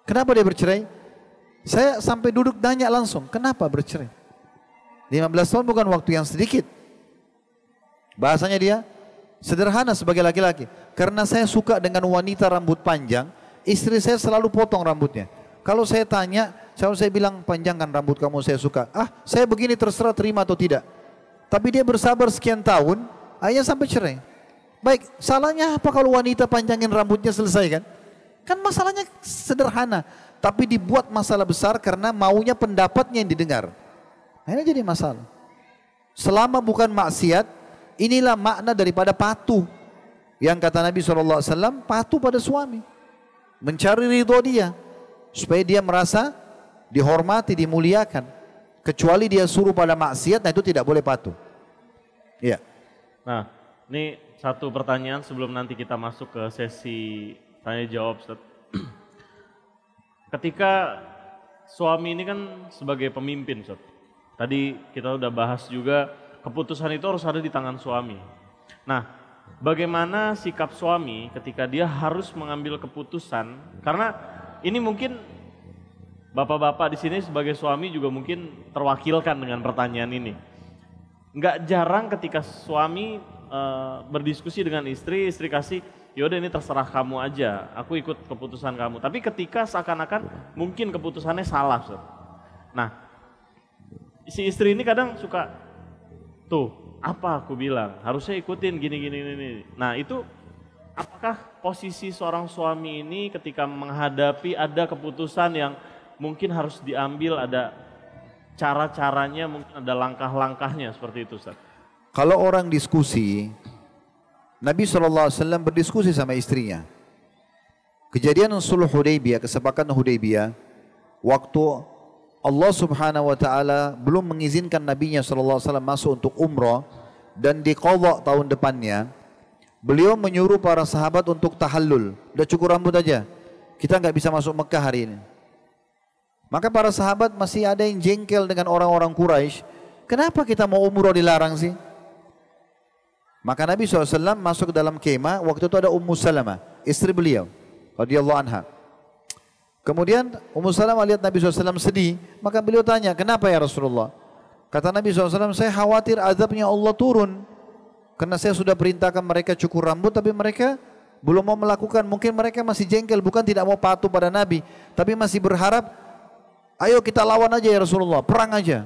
Kenapa dia bercerai? Saya sampai duduk nanya langsung, kenapa bercerai? 15 tahun bukan waktu yang sedikit. Bahasanya dia, sederhana sebagai laki-laki. Karena saya suka dengan wanita rambut panjang, istri saya selalu potong rambutnya. Kalau saya tanya, saya bilang panjangkan rambut kamu, saya suka. Ah, saya begini terserah terima atau tidak. Tapi dia bersabar sekian tahun, akhirnya sampai cerai. Baik, salahnya apa kalau wanita panjangin rambutnya selesai kan? Kan masalahnya sederhana, tapi dibuat masalah besar karena maunya pendapatnya yang didengar. Akhirnya jadi masalah. Selama bukan maksiat, inilah makna daripada patuh. Yang kata Nabi SAW, patuh pada suami. Mencari ridho dia, supaya dia merasa dihormati, dimuliakan. Kecuali dia suruh pada maksiat, nah itu tidak boleh patuh. Iya. Nah, ini satu pertanyaan sebelum nanti kita masuk ke sesi tanya jawab, Ustaz. Ketika suami ini kan sebagai pemimpin, Ustaz. Tadi kita udah bahas juga keputusan itu harus ada di tangan suami. Nah, bagaimana sikap suami ketika dia harus mengambil keputusan? Karena ini mungkin bapak-bapak di sini sebagai suami juga mungkin terwakilkan dengan pertanyaan ini. Nggak jarang ketika suami berdiskusi dengan istri kasih, yaudah ini terserah kamu aja, aku ikut keputusan kamu. Tapi ketika seakan-akan mungkin keputusannya salah, Ustaz. Nah, si istri ini kadang suka, tuh apa aku bilang, harusnya ikutin gini. Nah itu, apakah posisi seorang suami ini ketika menghadapi ada keputusan yang mungkin harus diambil, ada cara-caranya, mungkin ada langkah-langkahnya seperti itu, Ustaz? Kalau orang diskusi, Nabi SAW berdiskusi sama istrinya. Kejadian Sulh Hudaybiyah, kesepakatan Hudaybiyah, waktu Allah Subhanahu wa taala belum mengizinkan Nabinya SAW masuk untuk umrah dan diqadha tahun depannya, beliau menyuruh para sahabat untuk tahallul. Udah cukur rambut aja, kita nggak bisa masuk Mekah hari ini. Maka para sahabat masih ada yang jengkel dengan orang-orang Quraisy. Kenapa kita mau umrah dilarang sih? Maka Nabi SAW masuk ke dalam kemah. Waktu itu ada Ummu Salamah, istri beliau, radhiyallahu anha. Kemudian Ummu Salamah lihat Nabi SAW sedih. Maka beliau tanya, kenapa ya Rasulullah? Kata Nabi SAW, saya khawatir azabnya Allah turun. Karena saya sudah perintahkan mereka cukur rambut, tapi mereka belum mau melakukan. Mungkin mereka masih jengkel, bukan tidak mau patuh pada Nabi, tapi masih berharap, ayo kita lawan aja ya Rasulullah, perang aja.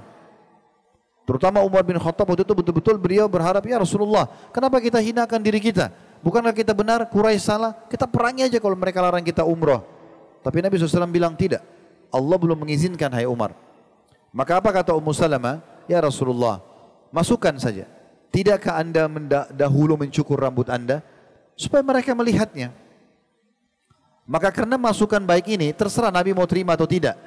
Terutama Umar bin Khattab waktu itu betul-betul beliau berharap, ya Rasulullah, kenapa kita hinakan diri kita? Bukankah kita benar, Quraisy salah? Kita perangi aja kalau mereka larang kita umrah. Tapi Nabi SAW bilang tidak. Allah belum mengizinkan, hai Umar. Maka apa kata Ummu Salamah? Ya Rasulullah, masukkan saja. Tidakkah anda dahulu mencukur rambut anda? Supaya mereka melihatnya. Maka karena masukan baik ini, terserah Nabi mau terima atau tidak.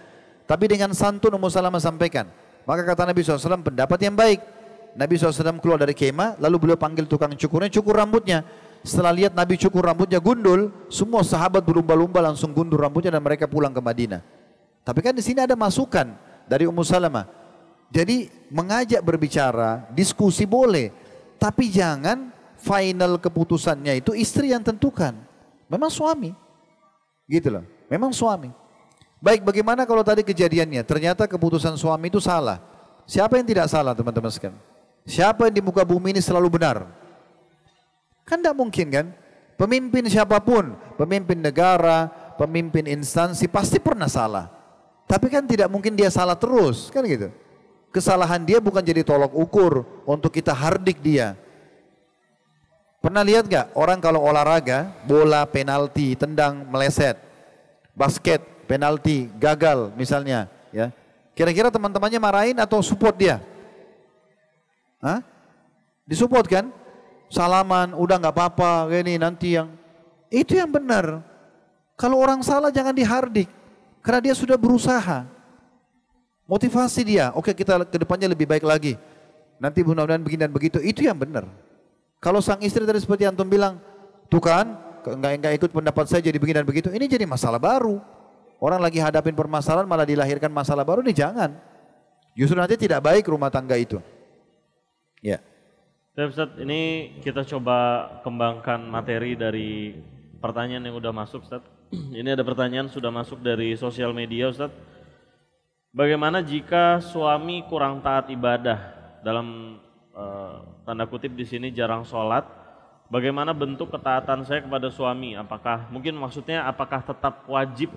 Tapi dengan santun Ummu Salamah sampaikan. Maka kata Nabi SAW, pendapat yang baik. Nabi SAW keluar dari kemah, lalu beliau panggil tukang cukurnya, cukur rambutnya. Setelah lihat Nabi cukur rambutnya gundul, semua sahabat berlumba-lumba langsung gundur rambutnya dan mereka pulang ke Madinah. Tapi kan di sini ada masukan dari Ummu Salamah. Jadi mengajak berbicara, diskusi boleh, tapi jangan final keputusannya itu istri yang tentukan. Memang suami, gitu loh. Memang suami. Baik, bagaimana kalau tadi kejadiannya ternyata keputusan suami itu salah? Siapa yang tidak salah, teman-teman sekalian? Siapa yang di muka bumi ini selalu benar? Kan tidak mungkin kan? Pemimpin siapapun, pemimpin negara, pemimpin instansi pasti pernah salah. Tapi kan tidak mungkin dia salah terus, kan gitu. Kesalahan dia bukan jadi tolok ukur untuk kita hardik dia. Pernah lihat gak orang kalau olahraga, bola, penalti, tendang, meleset, basket, penalti, gagal misalnya, ya. Kira-kira teman-temannya marahin atau support dia? Hah? Disupport kan? Salaman, udah nggak apa-apa, ini nanti yang itu yang benar. Kalau orang salah jangan dihardik, karena dia sudah berusaha. Motivasi dia, oke kita ke depannya lebih baik lagi. Nanti mudah-mudahan begini dan begitu, itu yang benar. Kalau sang istri tadi seperti antum bilang, tuh kan, nggak ikut pendapat saya jadi begini dan begitu, ini jadi masalah baru. Orang lagi hadapin permasalahan malah dilahirkan masalah baru, ini jangan. Justru nanti tidak baik rumah tangga itu. Ya. Ustaz, ini kita coba kembangkan materi dari pertanyaan yang udah masuk, Ustaz. Ini ada pertanyaan sudah masuk dari sosial media, Ustaz. Bagaimana jika suami kurang taat ibadah, dalam tanda kutip di sini jarang sholat? Bagaimana bentuk ketaatan saya kepada suami? Apakah mungkin maksudnya apakah tetap wajib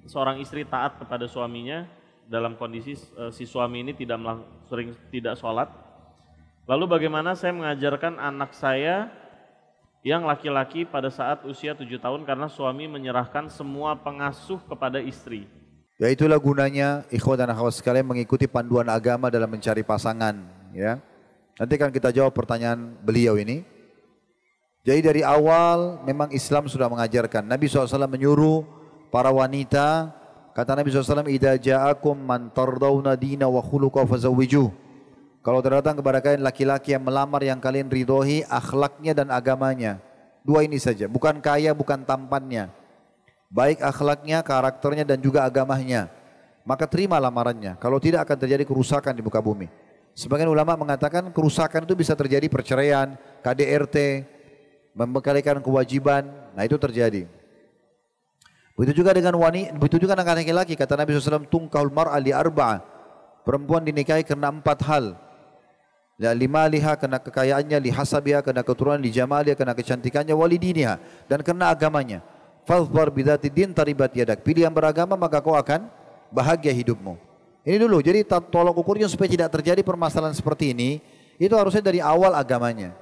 seorang istri taat kepada suaminya dalam kondisi si suami ini sering tidak sholat? Lalu bagaimana saya mengajarkan anak saya yang laki-laki pada saat usia 7 tahun karena suami menyerahkan semua pengasuh kepada istri. Ya itulah gunanya ikhwan dan akhwat sekalian mengikuti panduan agama dalam mencari pasangan. Ya. Nanti kan kita jawab pertanyaan beliau ini. Jadi dari awal memang Islam sudah mengajarkan. Nabi SAW menyuruh para wanita, kata Nabi SAW, "Idza ja'akum man tardawna dina wa khuluqa fazawwijuh." Kalau terdatang kepada kalian laki-laki yang melamar yang kalian ridhoi akhlaknya dan agamanya. Dua ini saja, bukan kaya, bukan tampannya. Baik akhlaknya, karakternya dan juga agamanya. Maka terima lamarannya. Kalau tidak akan terjadi kerusakan di muka bumi. Sebagian ulama mengatakan kerusakan itu bisa terjadi perceraian, KDRT, membekalikan kewajiban. Nah itu terjadi. Begitu juga dengan wanita, begitu juga dengan laki-laki. Kata Nabi SAW, "Tungkahul mar'a li arba'ah." Perempuan dinikahi karena 4 hal. Ya, limaliha karena kekayaannya, lihasabiha karena keturunan, lijamaliha karena kecantikannya, walidiniha dan karena agamanya. Fadhbar bidzati din taribat yadak. Pilih yang beragama maka kau akan bahagia hidupmu. Ini dulu. Jadi tolok ukurnya supaya tidak terjadi permasalahan seperti ini, itu harusnya dari awal agamanya.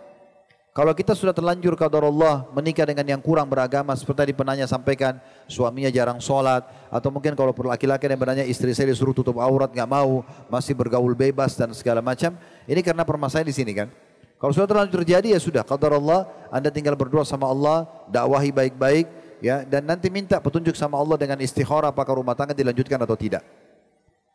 Kalau kita sudah terlanjur qadar Allah menikah dengan yang kurang beragama, seperti tadi penanya sampaikan, suaminya jarang sholat, atau mungkin kalau laki-laki yang bertanya istri saya disuruh tutup aurat nggak mau, masih bergaul bebas dan segala macam, ini karena permasalahan di sini kan. Kalau sudah terlanjur terjadi ya sudah, qadar Allah, Anda tinggal berdoa sama Allah, dakwahi baik-baik, ya, dan nanti minta petunjuk sama Allah dengan istikharah apakah rumah tangga dilanjutkan atau tidak.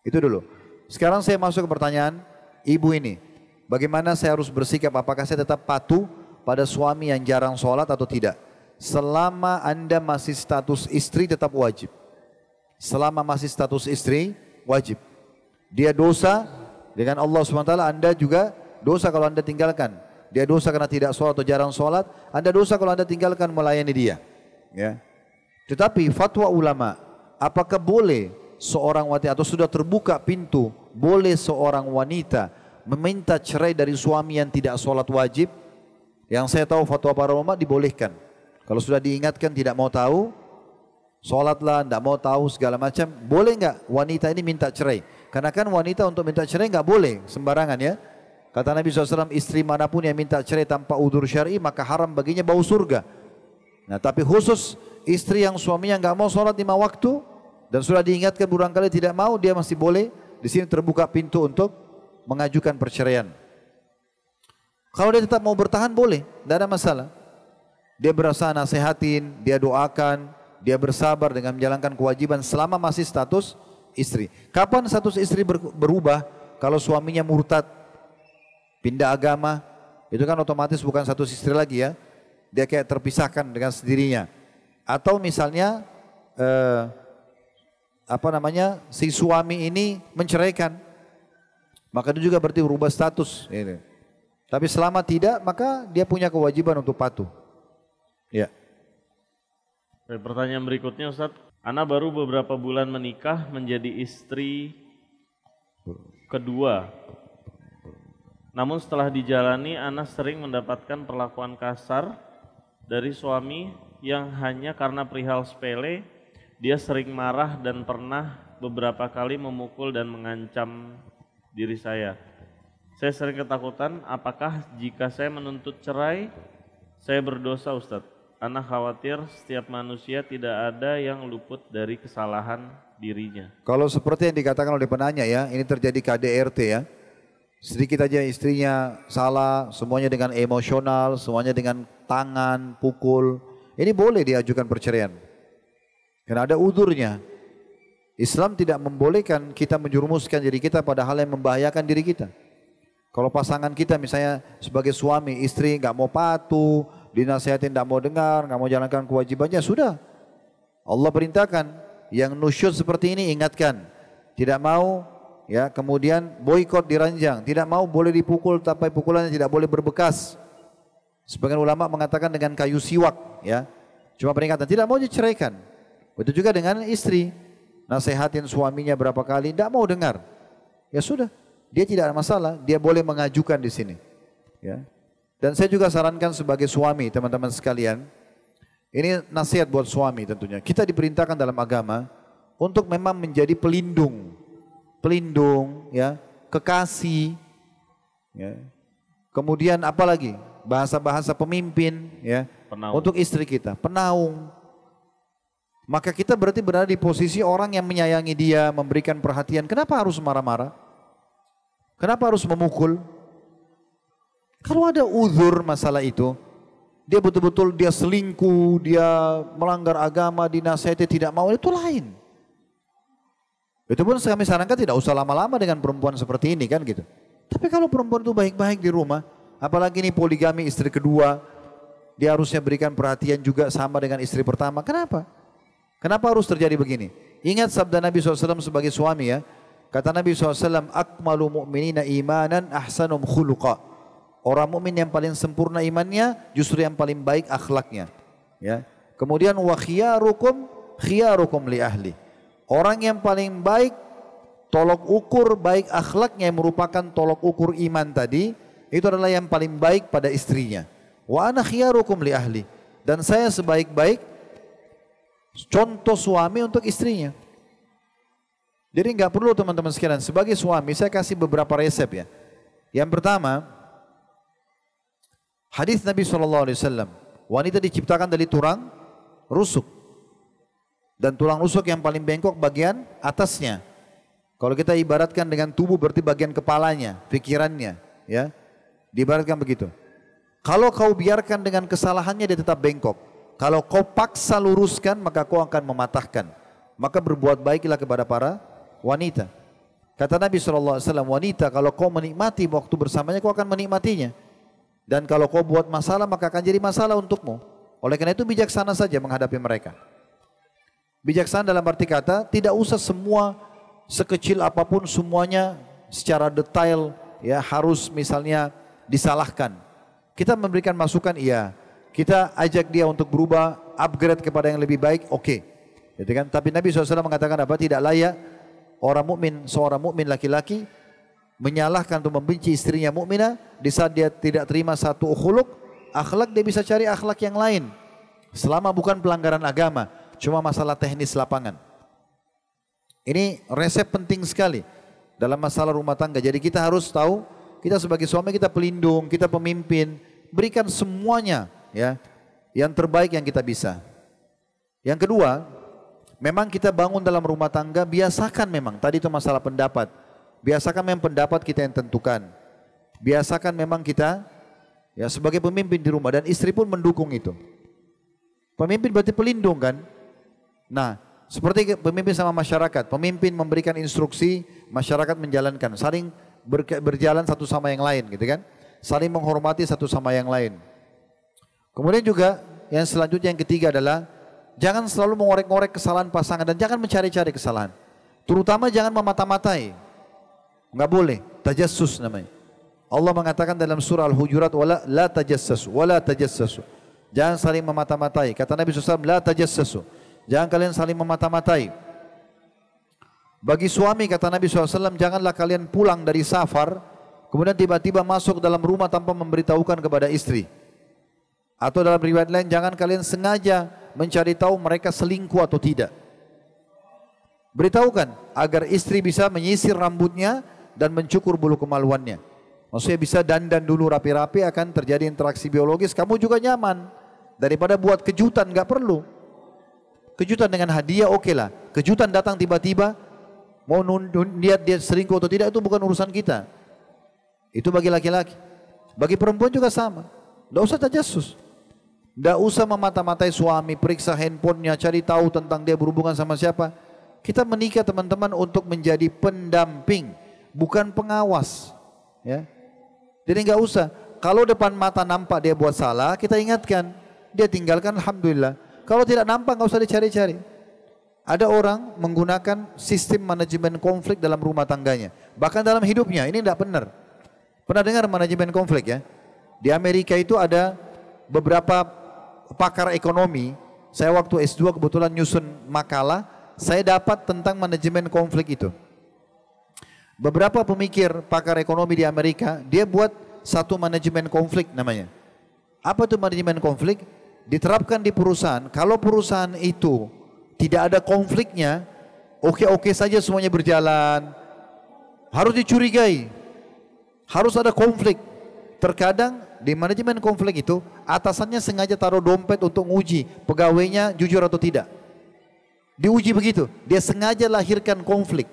Itu dulu. Sekarang saya masuk ke pertanyaan ibu ini, bagaimana saya harus bersikap? Apakah saya tetap patuh pada suami yang jarang sholat atau tidak? Selama Anda masih status istri tetap wajib. Selama masih status istri wajib. Dia dosa dengan Allah SWT, Anda juga dosa kalau Anda tinggalkan. Dia dosa karena tidak sholat atau jarang sholat, Anda dosa kalau Anda tinggalkan melayani dia. Ya. Tetapi fatwa ulama, apakah boleh seorang wanita atau sudah terbuka pintu, boleh seorang wanita meminta cerai dari suami yang tidak sholat wajib? Yang saya tahu fatwa para ulama dibolehkan. Kalau sudah diingatkan tidak mau tahu, sholatlah, tidak mau tahu segala macam, boleh nggak wanita ini minta cerai? Karena kan wanita untuk minta cerai nggak boleh sembarangan ya. Kata Nabi SAW, istri manapun yang minta cerai tanpa udzur syar'i maka haram baginya bau surga. Nah tapi khusus istri yang suaminya nggak mau sholat 5 waktu dan sudah diingatkan berulang kali tidak mau, dia masih boleh. Di sini terbuka pintu untuk mengajukan perceraian. Kalau dia tetap mau bertahan boleh, tidak ada masalah. Dia berusaha nasihatin, dia doakan, dia bersabar dengan menjalankan kewajiban selama masih status istri. Kapan status istri berubah? Kalau suaminya murtad, pindah agama, itu kan otomatis bukan status istri lagi ya. Dia kayak terpisahkan dengan sendirinya. Atau misalnya si suami ini menceraikan, maka itu juga berarti berubah status. Ini. Tapi selama tidak, maka dia punya kewajiban untuk patuh. Ya. Pertanyaan berikutnya Ustaz, Ana baru beberapa bulan menikah menjadi istri kedua. Namun setelah dijalani, Ana sering mendapatkan perlakuan kasar dari suami yang hanya karena perihal sepele, dia sering marah dan pernah beberapa kali memukul dan mengancam diri saya. Saya sering ketakutan, apakah jika saya menuntut cerai, saya berdosa Ustadz? Ana khawatir setiap manusia tidak ada yang luput dari kesalahan dirinya. Kalau seperti yang dikatakan oleh penanya ya, ini terjadi KDRT ya. Sedikit aja istrinya salah, semuanya dengan emosional, semuanya dengan tangan, pukul. Ini boleh diajukan perceraian. Karena ada udurnya. Islam tidak membolehkan kita menjerumuskan diri kita pada hal yang membahayakan diri kita. Kalau pasangan kita misalnya sebagai suami, istri nggak mau patuh, dinasihatin nggak mau dengar, nggak mau jalankan kewajibannya, sudah. Allah perintahkan yang nusyud seperti ini ingatkan. Tidak mau ya kemudian boikot diranjang, tidak mau boleh dipukul tapi pukulannya tidak boleh berbekas. Sebagian ulama mengatakan dengan kayu siwak ya. Cuma peringatan, tidak mau diceraikan. Begitu juga dengan istri. Nasihatin suaminya berapa kali, tidak mau dengar. Ya sudah. Dia tidak ada masalah, dia boleh mengajukan di sini. Ya. Dan saya juga sarankan sebagai suami, teman-teman sekalian, ini nasihat buat suami tentunya. Kita diperintahkan dalam agama untuk memang menjadi pelindung, ya, kekasih, ya. Kemudian apalagi bahasa-bahasa pemimpin, ya, penaung. Untuk istri kita, penaung. Maka kita berarti berada di posisi orang yang menyayangi dia, memberikan perhatian. Kenapa harus marah-marah? Kenapa harus memukul? Kalau ada uzur masalah itu, dia betul-betul dia selingkuh, dia melanggar agama, dinasihati tidak mau, itu lain. Itu pun kami sarankan tidak usah lama-lama dengan perempuan seperti ini kan gitu. Tapi kalau perempuan itu baik-baik di rumah, apalagi ini poligami istri kedua, dia harusnya berikan perhatian juga sama dengan istri pertama. Kenapa? Kenapa harus terjadi begini? Ingat sabda Nabi SAW sebagai suami ya. Kata Nabi SAW, akmalu mu'minina imanan ahsanum khuluqa. Orang mukmin yang paling sempurna imannya justru yang paling baik akhlaknya. Ya. Kemudian wa khiyarukum li ahli. Orang yang paling baik tolok ukur baik akhlaknya yang merupakan tolok ukur iman tadi, itu adalah yang paling baik pada istrinya. Wa ana khiyarukum li ahli. Dan saya sebaik-baik contoh suami untuk istrinya. Jadi nggak perlu teman-teman sekalian, sebagai suami saya kasih beberapa resep ya. Yang pertama, hadis Nabi SAW, wanita diciptakan dari tulang rusuk. Dan tulang rusuk yang paling bengkok bagian atasnya. Kalau kita ibaratkan dengan tubuh berarti bagian kepalanya, pikirannya, ya. Diibaratkan begitu. Kalau kau biarkan dengan kesalahannya dia tetap bengkok. Kalau kau paksa luruskan maka kau akan mematahkan. Maka berbuat baiklah kepada para wanita. Kata Nabi SAW, wanita kalau kau menikmati waktu bersamanya kau akan menikmatinya. Dan kalau kau buat masalah maka akan jadi masalah untukmu. Oleh karena itu bijaksana saja menghadapi mereka. Bijaksana dalam arti kata tidak usah semua sekecil apapun semuanya secara detail ya harus misalnya disalahkan. Kita memberikan masukan iya. Kita ajak dia untuk berubah, upgrade kepada yang lebih baik, oke. Gitu kan? Tapi Nabi SAW mengatakan apa? Tidak layak seorang mukmin laki-laki menyalahkan atau membenci istrinya mukminah di saat dia tidak terima satu khuluk, akhlak dia bisa cari akhlak yang lain. Selama bukan pelanggaran agama, cuma masalah teknis lapangan. Ini resep penting sekali dalam masalah rumah tangga. Jadi kita harus tahu, kita sebagai suami kita pelindung, kita pemimpin, berikan semuanya ya yang terbaik yang kita bisa. Yang kedua, memang kita bangun dalam rumah tangga, biasakan memang, tadi itu masalah pendapat. Biasakan memang pendapat kita yang tentukan. Biasakan memang kita ya sebagai pemimpin di rumah dan istri pun mendukung itu. Pemimpin berarti pelindung kan? Nah, seperti pemimpin sama masyarakat, pemimpin memberikan instruksi, masyarakat menjalankan, saling berjalan satu sama yang lain gitu kan? Saling menghormati satu sama yang lain. Kemudian juga yang selanjutnya yang ketiga adalah jangan selalu mengorek-ngorek kesalahan pasangan dan jangan mencari-cari kesalahan. Terutama jangan memata-matai. Enggak boleh, tajassus namanya. Allah mengatakan dalam surah Al-Hujurat wala la tajassasu wala tajassasu. Jangan saling memata-matai. Kata Nabi SAW, la tajassasu. Jangan kalian saling memata-matai. Bagi suami kata Nabi SAW, janganlah kalian pulang dari safar kemudian tiba-tiba masuk dalam rumah tanpa memberitahukan kepada istri. Atau dalam riwayat lain, jangan kalian sengaja mencari tahu mereka selingkuh atau tidak. Beritahukan agar istri bisa menyisir rambutnya dan mencukur bulu kemaluannya. Maksudnya bisa dandan dulu rapi-rapi, akan terjadi interaksi biologis, kamu juga nyaman. Daripada buat kejutan, nggak perlu. Kejutan dengan hadiah oke lah. Kejutan datang tiba-tiba, mau lihat dia selingkuh atau tidak itu bukan urusan kita. Itu bagi laki-laki. Bagi perempuan juga sama. Nggak usah tajassus. Nggak usah memata-matai suami, periksa handphonenya, cari tahu tentang dia berhubungan sama siapa. Kita menikah teman-teman untuk menjadi pendamping, bukan pengawas. Ya. Jadi nggak usah. Kalau depan mata nampak dia buat salah, kita ingatkan. Dia tinggalkan, alhamdulillah. Kalau tidak nampak nggak usah dicari-cari. Ada orang menggunakan sistem manajemen konflik dalam rumah tangganya. Bahkan dalam hidupnya, ini tidak benar. Pernah dengar manajemen konflik ya? Di Amerika itu ada beberapa pakar ekonomi. Saya waktu S2 kebetulan nyusun makalah, saya dapat tentang manajemen konflik itu. Beberapa pemikir pakar ekonomi di Amerika, dia buat satu manajemen konflik namanya. Apa itu manajemen konflik? Diterapkan di perusahaan. Kalau perusahaan itu tidak ada konfliknya, oke-oke saja semuanya berjalan. Harus dicurigai. Harus ada konflik. terkadang di manajemen konflik itu atasannya sengaja taruh dompet untuk nguji pegawainya jujur atau tidak. Diuji begitu, dia sengaja lahirkan konflik.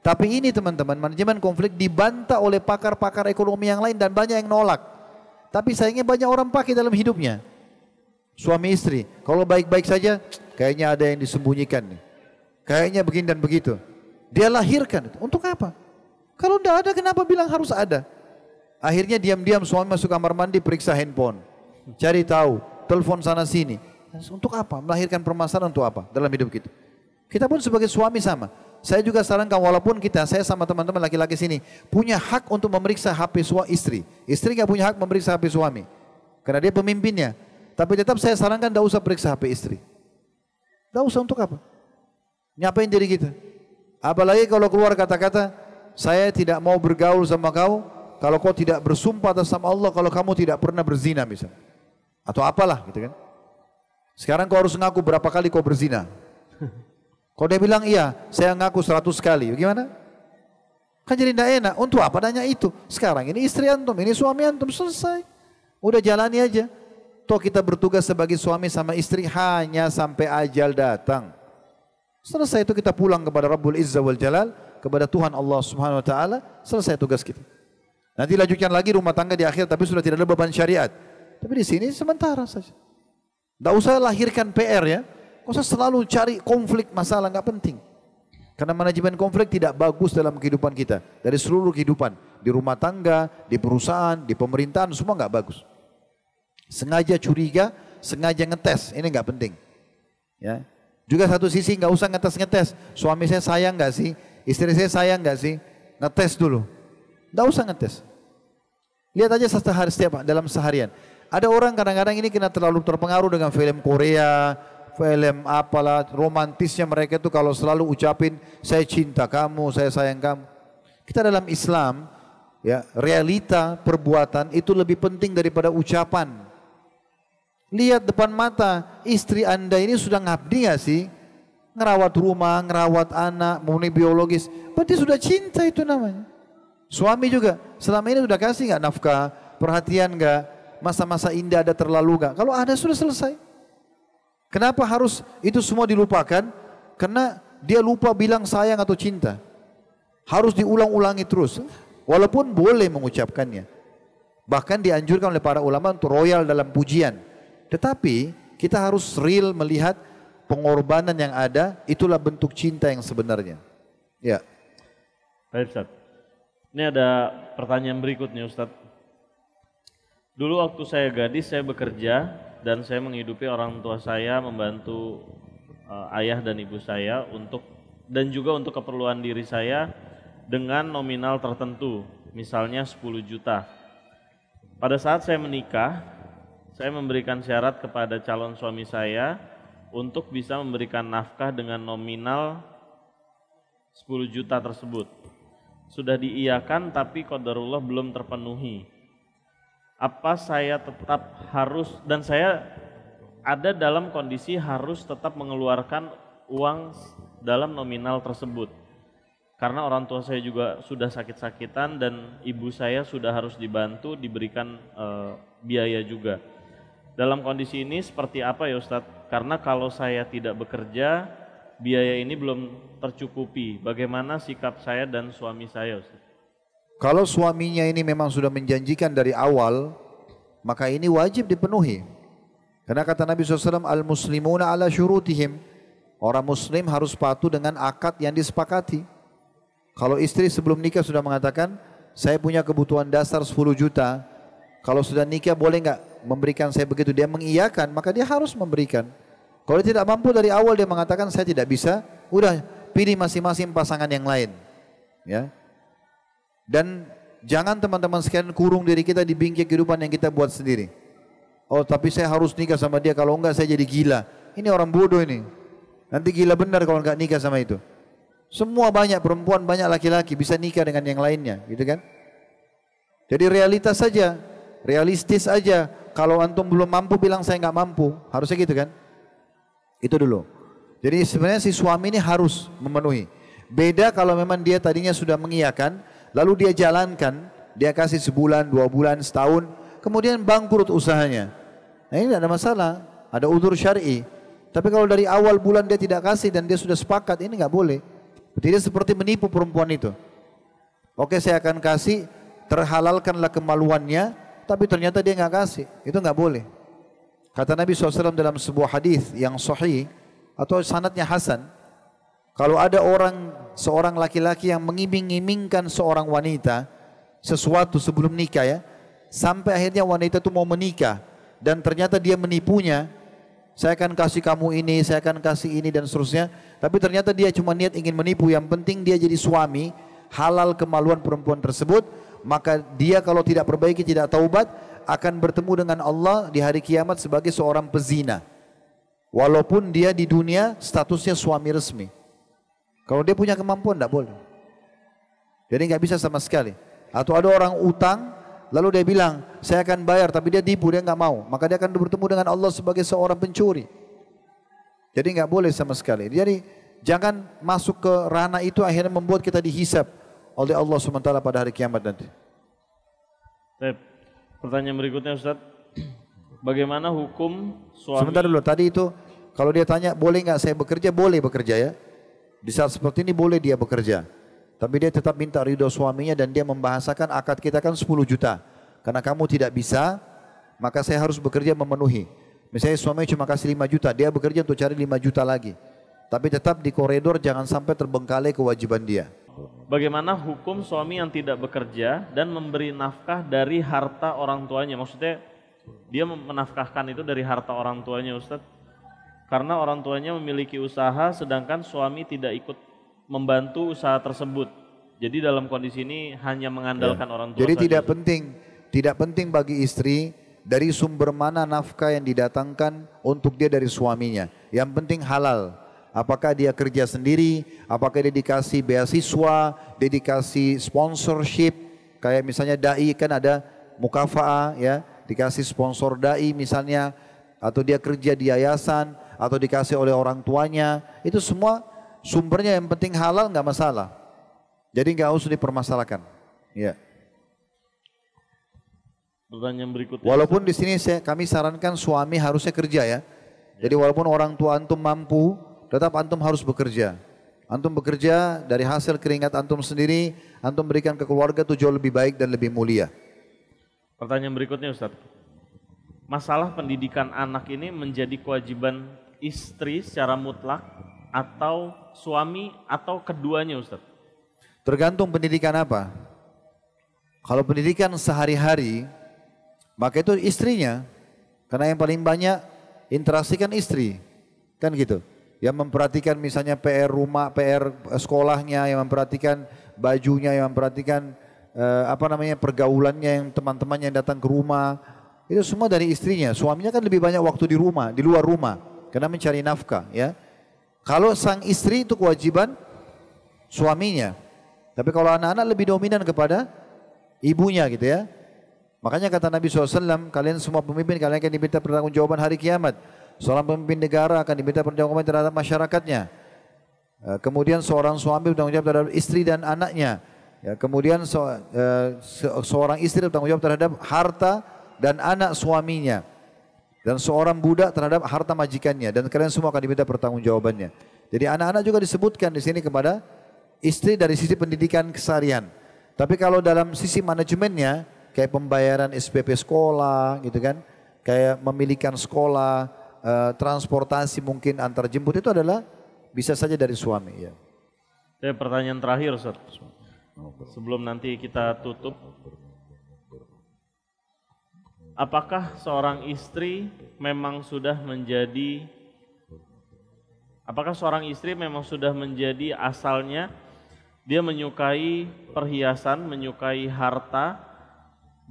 Tapi ini teman-teman, manajemen konflik dibantah oleh pakar-pakar ekonomi yang lain dan banyak yang nolak. Tapi sayangnya banyak orang pakai dalam hidupnya. Suami istri, kalau baik-baik saja, kayaknya ada yang disembunyikan nih. Kayaknya begini dan begitu. Dia lahirkan, untuk apa? Kalau tidak ada, kenapa bilang harus ada? Akhirnya diam-diam suami masuk kamar mandi, periksa handphone. Cari tahu, telepon sana sini. Untuk apa? Melahirkan permasalahan untuk apa dalam hidup kita? Kita pun sebagai suami sama. Saya juga sarankan walaupun saya sama teman-teman laki-laki sini punya hak untuk memeriksa HP istri. Istri nggak punya hak memeriksa HP suami. Karena dia pemimpinnya. Tapi tetap saya sarankan tidak usah periksa HP istri. Tidak usah, untuk apa? Nyapain diri kita? Apalagi kalau keluar kata-kata, saya tidak mau bergaul sama kau kalau kau tidak bersumpah atas nama Allah kalau kamu tidak pernah berzina misalnya. Atau apalah gitu kan. Sekarang kau harus ngaku berapa kali kau berzina. Kalau dia bilang iya, saya ngaku 100 kali, gimana? Kan jadi tidak enak. Untuk apa nanya itu? Sekarang ini istri antum, ini suami antum, selesai. Udah jalani aja. Toh kita bertugas sebagai suami sama istri hanya sampai ajal datang. Selesai itu kita pulang kepada Rabbul Izza wal Jalal, kepada Tuhan Allah Subhanahu wa taala, selesai tugas kita. Nanti lanjutkan lagi rumah tangga di akhir, tapi sudah tidak ada beban syariat. Tapi di sini sementara saja. Tidak usah lahirkan PR ya. Tidak usah selalu cari konflik masalah, nggak penting. Karena manajemen konflik tidak bagus dalam kehidupan kita. Dari seluruh kehidupan. Di rumah tangga, di perusahaan, di pemerintahan, semua nggak bagus. Sengaja curiga, sengaja ngetes, ini nggak penting. Ya. Juga satu sisi nggak usah ngetes-ngetes. Suami saya sayang nggak sih? Istri saya sayang nggak sih? Ngetes dulu. Nggak usah ngetes. Lihat aja setiap dalam seharian. Ada orang kadang-kadang ini kena terlalu terpengaruh dengan film Korea, film apalah, romantisnya mereka itu kalau selalu ucapin saya cinta kamu, saya sayang kamu. Kita dalam Islam, ya realita perbuatan itu lebih penting daripada ucapan. Lihat depan mata, istri anda ini sudah ngabdi nggak sih? Ngerawat rumah, ngerawat anak, memenuhi biologis. Berarti sudah cinta itu namanya. Suami juga, selama ini sudah kasih nggak nafkah, perhatian nggak, masa-masa indah ada terlalu nggak? Kalau ada sudah selesai. Kenapa harus itu semua dilupakan? Karena dia lupa bilang sayang atau cinta. Harus diulang-ulangi terus. Walaupun boleh mengucapkannya. Bahkan dianjurkan oleh para ulama untuk royal dalam pujian. Tetapi kita harus real melihat pengorbanan yang ada, itulah bentuk cinta yang sebenarnya. Ya. Baik Ustaz. Ini ada pertanyaan berikutnya Ustaz. Dulu waktu saya gadis saya bekerja dan saya menghidupi orang tua saya, membantu ayah dan ibu saya dan juga untuk keperluan diri saya dengan nominal tertentu, misalnya 10 juta. Pada saat saya menikah, saya memberikan syarat kepada calon suami saya untuk bisa memberikan nafkah dengan nominal 10 juta tersebut. Sudah diiyakan tapi qadarullah belum terpenuhi. Apa saya tetap harus, dan saya ada dalam kondisi harus tetap mengeluarkan uang dalam nominal tersebut. Karena orang tua saya juga sudah sakit-sakitan dan ibu saya sudah harus dibantu, diberikan biaya juga. Dalam kondisi ini seperti apa ya Ustadz? Karena kalau saya tidak bekerja, biaya ini belum tercukupi. Bagaimana sikap saya dan suami saya Ustadz? Kalau suaminya ini memang sudah menjanjikan dari awal, maka ini wajib dipenuhi. Karena kata Nabi SAW, Al-Muslimuna ala syurutihim. Orang muslim harus patuh dengan akad yang disepakati. Kalau istri sebelum nikah sudah mengatakan, saya punya kebutuhan dasar 10 juta. Kalau sudah nikah boleh nggak memberikan saya begitu? Dia mengiyakan, maka dia harus memberikan. Kalau dia tidak mampu dari awal dia mengatakan saya tidak bisa, udah pilih masing-masing pasangan yang lain. Ya. Dan jangan teman-teman sekalian kurung diri kita di bingkai kehidupan yang kita buat sendiri. Oh tapi saya harus nikah sama dia, kalau enggak saya jadi gila. Ini orang bodoh ini. Nanti gila benar kalau enggak nikah sama itu. Semua banyak perempuan, banyak laki-laki bisa nikah dengan yang lainnya, gitu kan? Jadi realitas saja, realistis aja. Kalau antum belum mampu bilang saya enggak mampu, harusnya gitu kan? Itu dulu. Jadi sebenarnya si suami ini harus memenuhi. Beda kalau memang dia tadinya sudah mengiyakan, lalu dia jalankan, dia kasih sebulan, 2 bulan, setahun, kemudian bangkrut usahanya. Nah ini tidak ada masalah, ada udzur syar'i. Tapi kalau dari awal bulan dia tidak kasih dan dia sudah sepakat, ini nggak boleh. Tidak seperti menipu perempuan itu. Oke, saya akan kasih, terhalalkanlah kemaluannya, tapi ternyata dia nggak kasih, itu nggak boleh. Kata Nabi SAW dalam sebuah hadis yang sahih atau sanadnya hasan, kalau ada seorang laki-laki yang mengiming-imingkan seorang wanita sesuatu sebelum nikah ya, sampai akhirnya wanita itu mau menikah dan ternyata dia menipunya, saya akan kasih kamu ini, saya akan kasih ini dan seterusnya, tapi ternyata dia cuma niat ingin menipu, yang penting dia jadi suami, halal kemaluan perempuan tersebut, maka dia kalau tidak perbaiki, tidak taubat, akan bertemu dengan Allah di hari kiamat sebagai seorang pezina. Walaupun dia di dunia statusnya suami resmi. Kalau dia punya kemampuan tidak boleh. Jadi nggak bisa sama sekali. Atau ada orang utang, lalu dia bilang, saya akan bayar, tapi dia tipu, dia nggak mau. Maka dia akan bertemu dengan Allah sebagai seorang pencuri. Jadi nggak boleh sama sekali. Jadi jangan masuk ke ranah itu akhirnya membuat kita dihisab oleh Allah SWT pada hari kiamat nanti. Pertanyaan berikutnya Ustaz, bagaimana hukum suami? Sebentar dulu, tadi itu kalau dia tanya boleh nggak saya bekerja, boleh bekerja ya. Di saat seperti ini boleh dia bekerja. Tapi dia tetap minta ridho suaminya dan dia membahasakan akad kita kan 10 juta. Karena kamu tidak bisa, maka saya harus bekerja memenuhi. Misalnya suaminya cuma kasih 5 juta, dia bekerja untuk cari 5 juta lagi. Tapi tetap di koridor jangan sampai terbengkalai kewajiban dia. Bagaimana hukum suami yang tidak bekerja dan memberi nafkah dari harta orang tuanya? Maksudnya dia menafkahkan itu dari harta orang tuanya Ustadz. Karena orang tuanya memiliki usaha sedangkan suami tidak ikut membantu usaha tersebut. Jadi dalam kondisi ini hanya mengandalkan orang tua. Jadi saja. tidak penting bagi istri dari sumber mana nafkah yang didatangkan untuk dia dari suaminya. Yang penting halal. Apakah dia kerja sendiri, apakah dia dikasih beasiswa, dia dikasih sponsorship, kayak misalnya dai kan ada mukafa'ah ya, dikasih sponsor dai misalnya, atau dia kerja di yayasan, atau dikasih oleh orang tuanya, itu semua sumbernya yang penting halal nggak masalah. Jadi nggak usah dipermasalahkan. Ya. Pertanyaan berikutnya. Walaupun di sini kami sarankan suami harusnya kerja ya. Jadi walaupun orang tua antum mampu, tetap antum harus bekerja. Antum bekerja dari hasil keringat antum sendiri, antum berikan ke keluarga itu jauh lebih baik dan lebih mulia. Pertanyaan berikutnya Ustaz. Masalah pendidikan anak ini menjadi kewajiban istri secara mutlak atau suami atau keduanya Ustaz? Tergantung pendidikan apa. Kalau pendidikan sehari-hari, maka itu istrinya. Karena yang paling banyak interaksi kan istri. Kan gitu. Yang memperhatikan misalnya PR rumah, PR sekolahnya, yang memperhatikan bajunya, yang memperhatikan pergaulannya, yang teman-temannya yang datang ke rumah, itu semua dari istrinya. Suaminya kan lebih banyak waktu di rumah, di luar rumah, karena mencari nafkah. Ya, kalau sang istri itu kewajiban suaminya, tapi kalau anak-anak lebih dominan kepada ibunya gitu ya. Makanya kata Nabi SAW, kalian semua pemimpin, kalian akan diminta pertanggungjawaban hari kiamat. Seorang pemimpin negara akan diminta pertanggungjawaban terhadap masyarakatnya. Kemudian seorang suami bertanggung jawab terhadap istri dan anaknya. Kemudian seorang istri bertanggung jawab terhadap harta dan anak suaminya. Dan seorang budak terhadap harta majikannya. Dan kalian semua akan diminta pertanggungjawabannya. Jadi anak-anak juga disebutkan di sini kepada istri dari sisi pendidikan keseharian. Tapi kalau dalam sisi manajemennya, kayak pembayaran SPP sekolah gitu kan, kayak memilikan sekolah, transportasi mungkin antar jemput, itu adalah bisa saja dari suami ya. Pertanyaan terakhir Ustaz. Sebelum nanti kita tutup. Apakah seorang istri memang sudah menjadi asalnya dia menyukai perhiasan, menyukai harta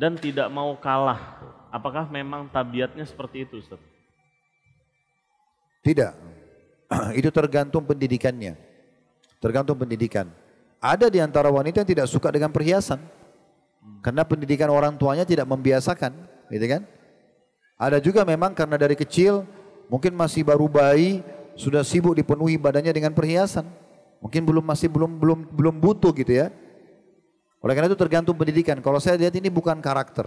dan tidak mau kalah? Apakah memang tabiatnya seperti itu Ustaz? Tidak, itu tergantung pendidikannya, tergantung pendidikan. Ada di antara wanita yang tidak suka dengan perhiasan, karena pendidikan orang tuanya tidak membiasakan, gitu kan? Ada juga memang karena dari kecil, mungkin masih baru bayi, sudah sibuk dipenuhi badannya dengan perhiasan, mungkin belum butuh gitu ya. Oleh karena itu tergantung pendidikan. Kalau saya lihat ini bukan karakter.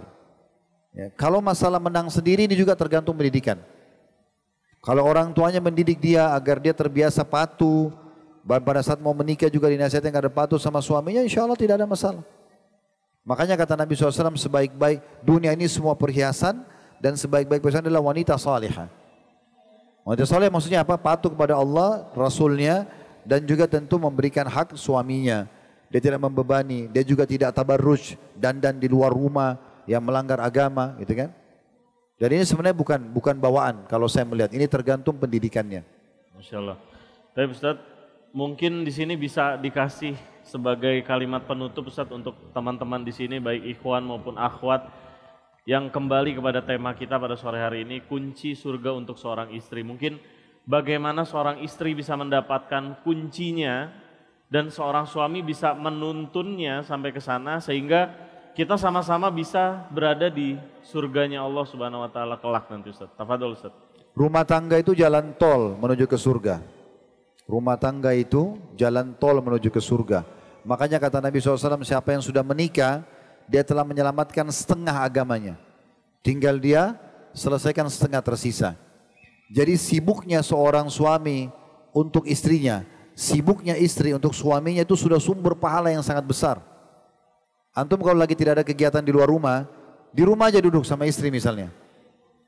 Ya, kalau masalah menang sendiri ini juga tergantung pendidikan. Kalau orang tuanya mendidik dia agar dia terbiasa patuh, pada saat mau menikah juga dinasihatkan agar patuh sama suaminya, insya Allah tidak ada masalah. Makanya kata Nabi SAW, sebaik-baik dunia ini semua perhiasan dan sebaik-baik perhiasan adalah wanita salihah. Wanita salihah maksudnya apa? Patuh kepada Allah, Rasulnya, dan juga tentu memberikan hak suaminya. Dia tidak membebani, dia juga tidak tabarruj, dandan di luar rumah yang melanggar agama, gitu kan? Dan ini sebenarnya bukan bawaan kalau saya melihat, ini tergantung pendidikannya. Masya Allah. Tapi Ustaz, mungkin di sini bisa dikasih sebagai kalimat penutup Ustaz untuk teman-teman di sini baik ikhwan maupun akhwat yang kembali kepada tema kita pada sore hari ini, kunci surga untuk seorang istri. Mungkin bagaimana seorang istri bisa mendapatkan kuncinya dan seorang suami bisa menuntunnya sampai ke sana sehingga kita sama-sama bisa berada di surganya Allah Subhanahu wa taala kelak nanti Ustaz. Tafadhol Ustaz. Rumah tangga itu jalan tol menuju ke surga. Rumah tangga itu jalan tol menuju ke surga. Makanya kata Nabi SAW, siapa yang sudah menikah, dia telah menyelamatkan setengah agamanya. Tinggal dia selesaikan setengah tersisa. Jadi sibuknya seorang suami untuk istrinya, sibuknya istri untuk suaminya itu sudah sumber pahala yang sangat besar. Antum kalau lagi tidak ada kegiatan di luar rumah, di rumah aja duduk sama istri misalnya,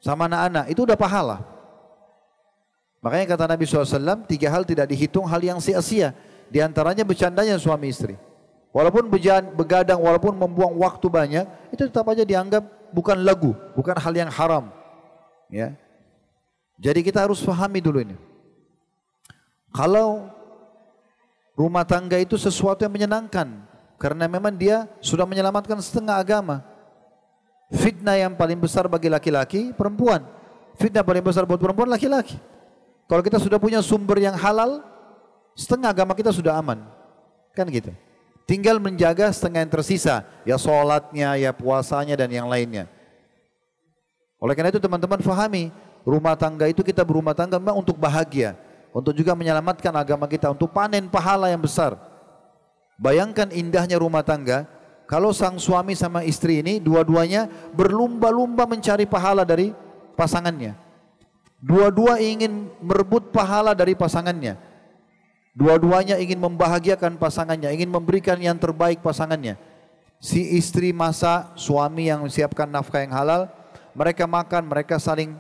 sama anak-anak, itu udah pahala. Makanya kata Nabi SAW, 3 hal tidak dihitung hal yang sia-sia. Di antaranya bercandanya suami istri. Walaupun begadang, walaupun membuang waktu banyak, itu tetap aja dianggap bukan lagu, bukan hal yang haram. Ya. Jadi kita harus pahami dulu ini. Kalau rumah tangga itu sesuatu yang menyenangkan, karena memang dia sudah menyelamatkan setengah agama. Fitnah yang paling besar bagi laki-laki, perempuan. Fitnah paling besar buat perempuan, laki-laki. Kalau kita sudah punya sumber yang halal, setengah agama kita sudah aman. Kan gitu. Tinggal menjaga setengah yang tersisa. Ya sholatnya, ya puasanya dan yang lainnya. Oleh karena itu teman-teman fahami. Rumah tangga itu kita berumah tangga memang untuk bahagia. Untuk juga menyelamatkan agama kita. Untuk panen pahala yang besar. Bayangkan indahnya rumah tangga. Kalau sang suami sama istri ini dua-duanya berlumba-lumba mencari pahala dari pasangannya. Dua-dua ingin merebut pahala dari pasangannya. Dua-duanya ingin membahagiakan pasangannya, ingin memberikan yang terbaik pasangannya. Si istri masak, suami yang siapkan nafkah yang halal, mereka makan, mereka saling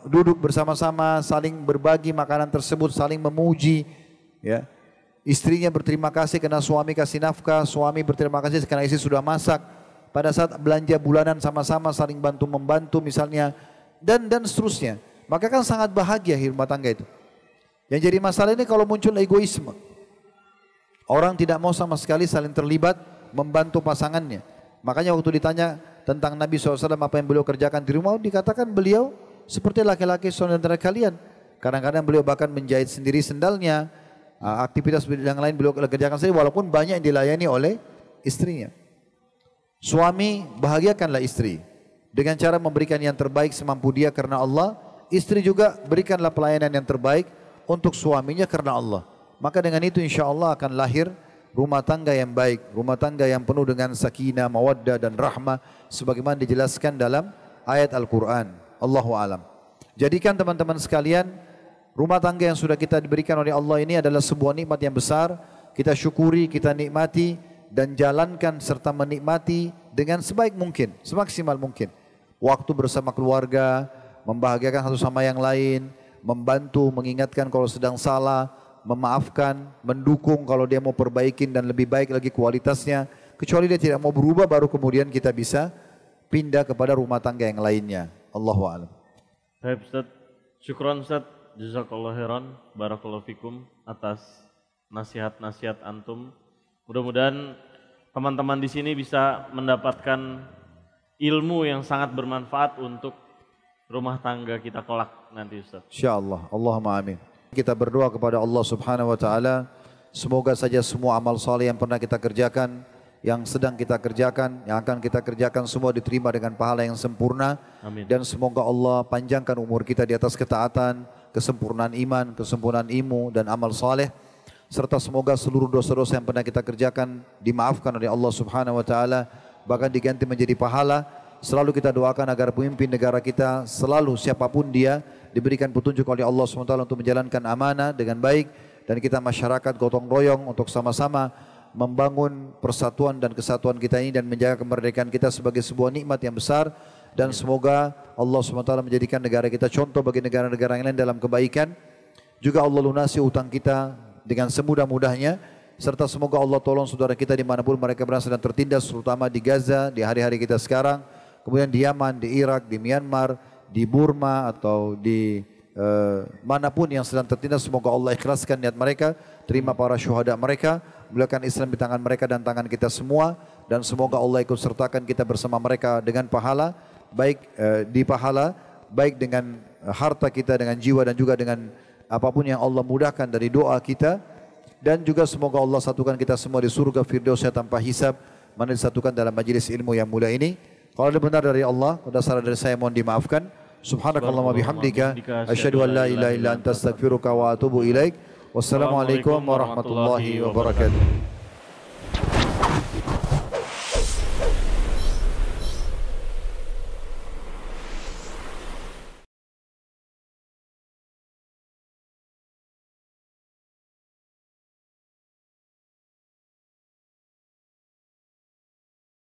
duduk bersama-sama, saling berbagi makanan tersebut, saling memuji. Ya. Istrinya berterima kasih karena suami kasih nafkah, suami berterima kasih karena istri sudah masak. Pada saat belanja bulanan sama-sama saling bantu-membantu misalnya, dan seterusnya. Maka kan sangat bahagia rumah tangga itu. Yang jadi masalah ini kalau muncul egoisme. Orang tidak mau sama sekali saling terlibat membantu pasangannya. Makanya waktu ditanya tentang Nabi SAW apa yang beliau kerjakan di rumah, dikatakan beliau seperti laki-laki saudara kalian. Kadang-kadang beliau bahkan menjahit sendiri sendalnya. Aktivitas yang lain beliau kerjakan sendiri walaupun banyak yang dilayani oleh istrinya. Suami bahagiakanlah istri dengan cara memberikan yang terbaik semampu dia karena Allah. Istri juga berikanlah pelayanan yang terbaik untuk suaminya karena Allah. Maka dengan itu insya Allah akan lahir rumah tangga yang baik, rumah tangga yang penuh dengan sakinah, mawaddah dan rahmah sebagaimana dijelaskan dalam ayat Al-Quran. Allahu alam. Jadikan teman-teman sekalian, rumah tangga yang sudah kita diberikan oleh Allah ini adalah sebuah nikmat yang besar. Kita syukuri, kita nikmati dan jalankan serta menikmati dengan sebaik mungkin, semaksimal mungkin. Waktu bersama keluarga, membahagiakan satu sama yang lain, membantu, mengingatkan kalau sedang salah, memaafkan, mendukung kalau dia mau perbaikin dan lebih baik lagi kualitasnya. Kecuali dia tidak mau berubah, baru kemudian kita bisa pindah kepada rumah tangga yang lainnya. Allahu a'lam. Baik Ustaz, syukran Ustaz, jazakallahu khairan, barakallahu fikum atas nasihat-nasihat antum. Mudah-mudahan teman-teman di sini bisa mendapatkan ilmu yang sangat bermanfaat untuk rumah tangga kita kelak nanti Ustaz. InsyaAllah, Allahumma amin. Kita berdoa kepada Allah Subhanahu wa taala, semoga saja semua amal saleh yang pernah kita kerjakan, yang sedang kita kerjakan, yang akan kita kerjakan semua diterima dengan pahala yang sempurna. Amin. Dan semoga Allah panjangkan umur kita di atas ketaatan, kesempurnaan iman, kesempurnaan ilmu dan amal saleh. serta semoga seluruh dosa-dosa yang pernah kita kerjakan dimaafkan oleh Allah Subhanahu wa taala, bahkan diganti menjadi pahala. Selalu kita doakan agar pemimpin negara kita selalu siapapun dia diberikan petunjuk oleh Allah SWT untuk menjalankan amanah dengan baik, dan kita masyarakat gotong royong untuk sama-sama membangun persatuan dan kesatuan kita ini dan menjaga kemerdekaan kita sebagai sebuah nikmat yang besar. Dan semoga Allah SWT menjadikan negara kita contoh bagi negara-negara yang lain dalam kebaikan. Juga Allah lunasi utang kita dengan semudah-mudahnya, serta semoga Allah tolong saudara kita dimanapun mereka berada dan tertindas, terutama di Gaza di hari-hari kita sekarang, kemudian di Yaman, di Irak, di Myanmar, di Burma atau di manapun yang sedang tertindas. Semoga Allah ikhlaskan niat mereka, terima para syuhada mereka, muliakan Islam di tangan mereka dan tangan kita semua, dan semoga Allah ikut sertakan kita bersama mereka dengan pahala, baik baik dengan harta kita, dengan jiwa, dan juga dengan apapun yang Allah mudahkan dari doa kita. Dan juga semoga Allah satukan kita semua di surga Firdausnya tanpa hisab, mana disatukan dalam majlis ilmu yang mulia ini. Kalau ada benar dari Allah, kalau salah dari saya mohon dimaafkan. Subhanakallahumma bihamdika asyhadu an la ilaha illa anta astaghfiruka wa atubu ilaik. Wassalamualaikum warahmatullahi wabarakatuh.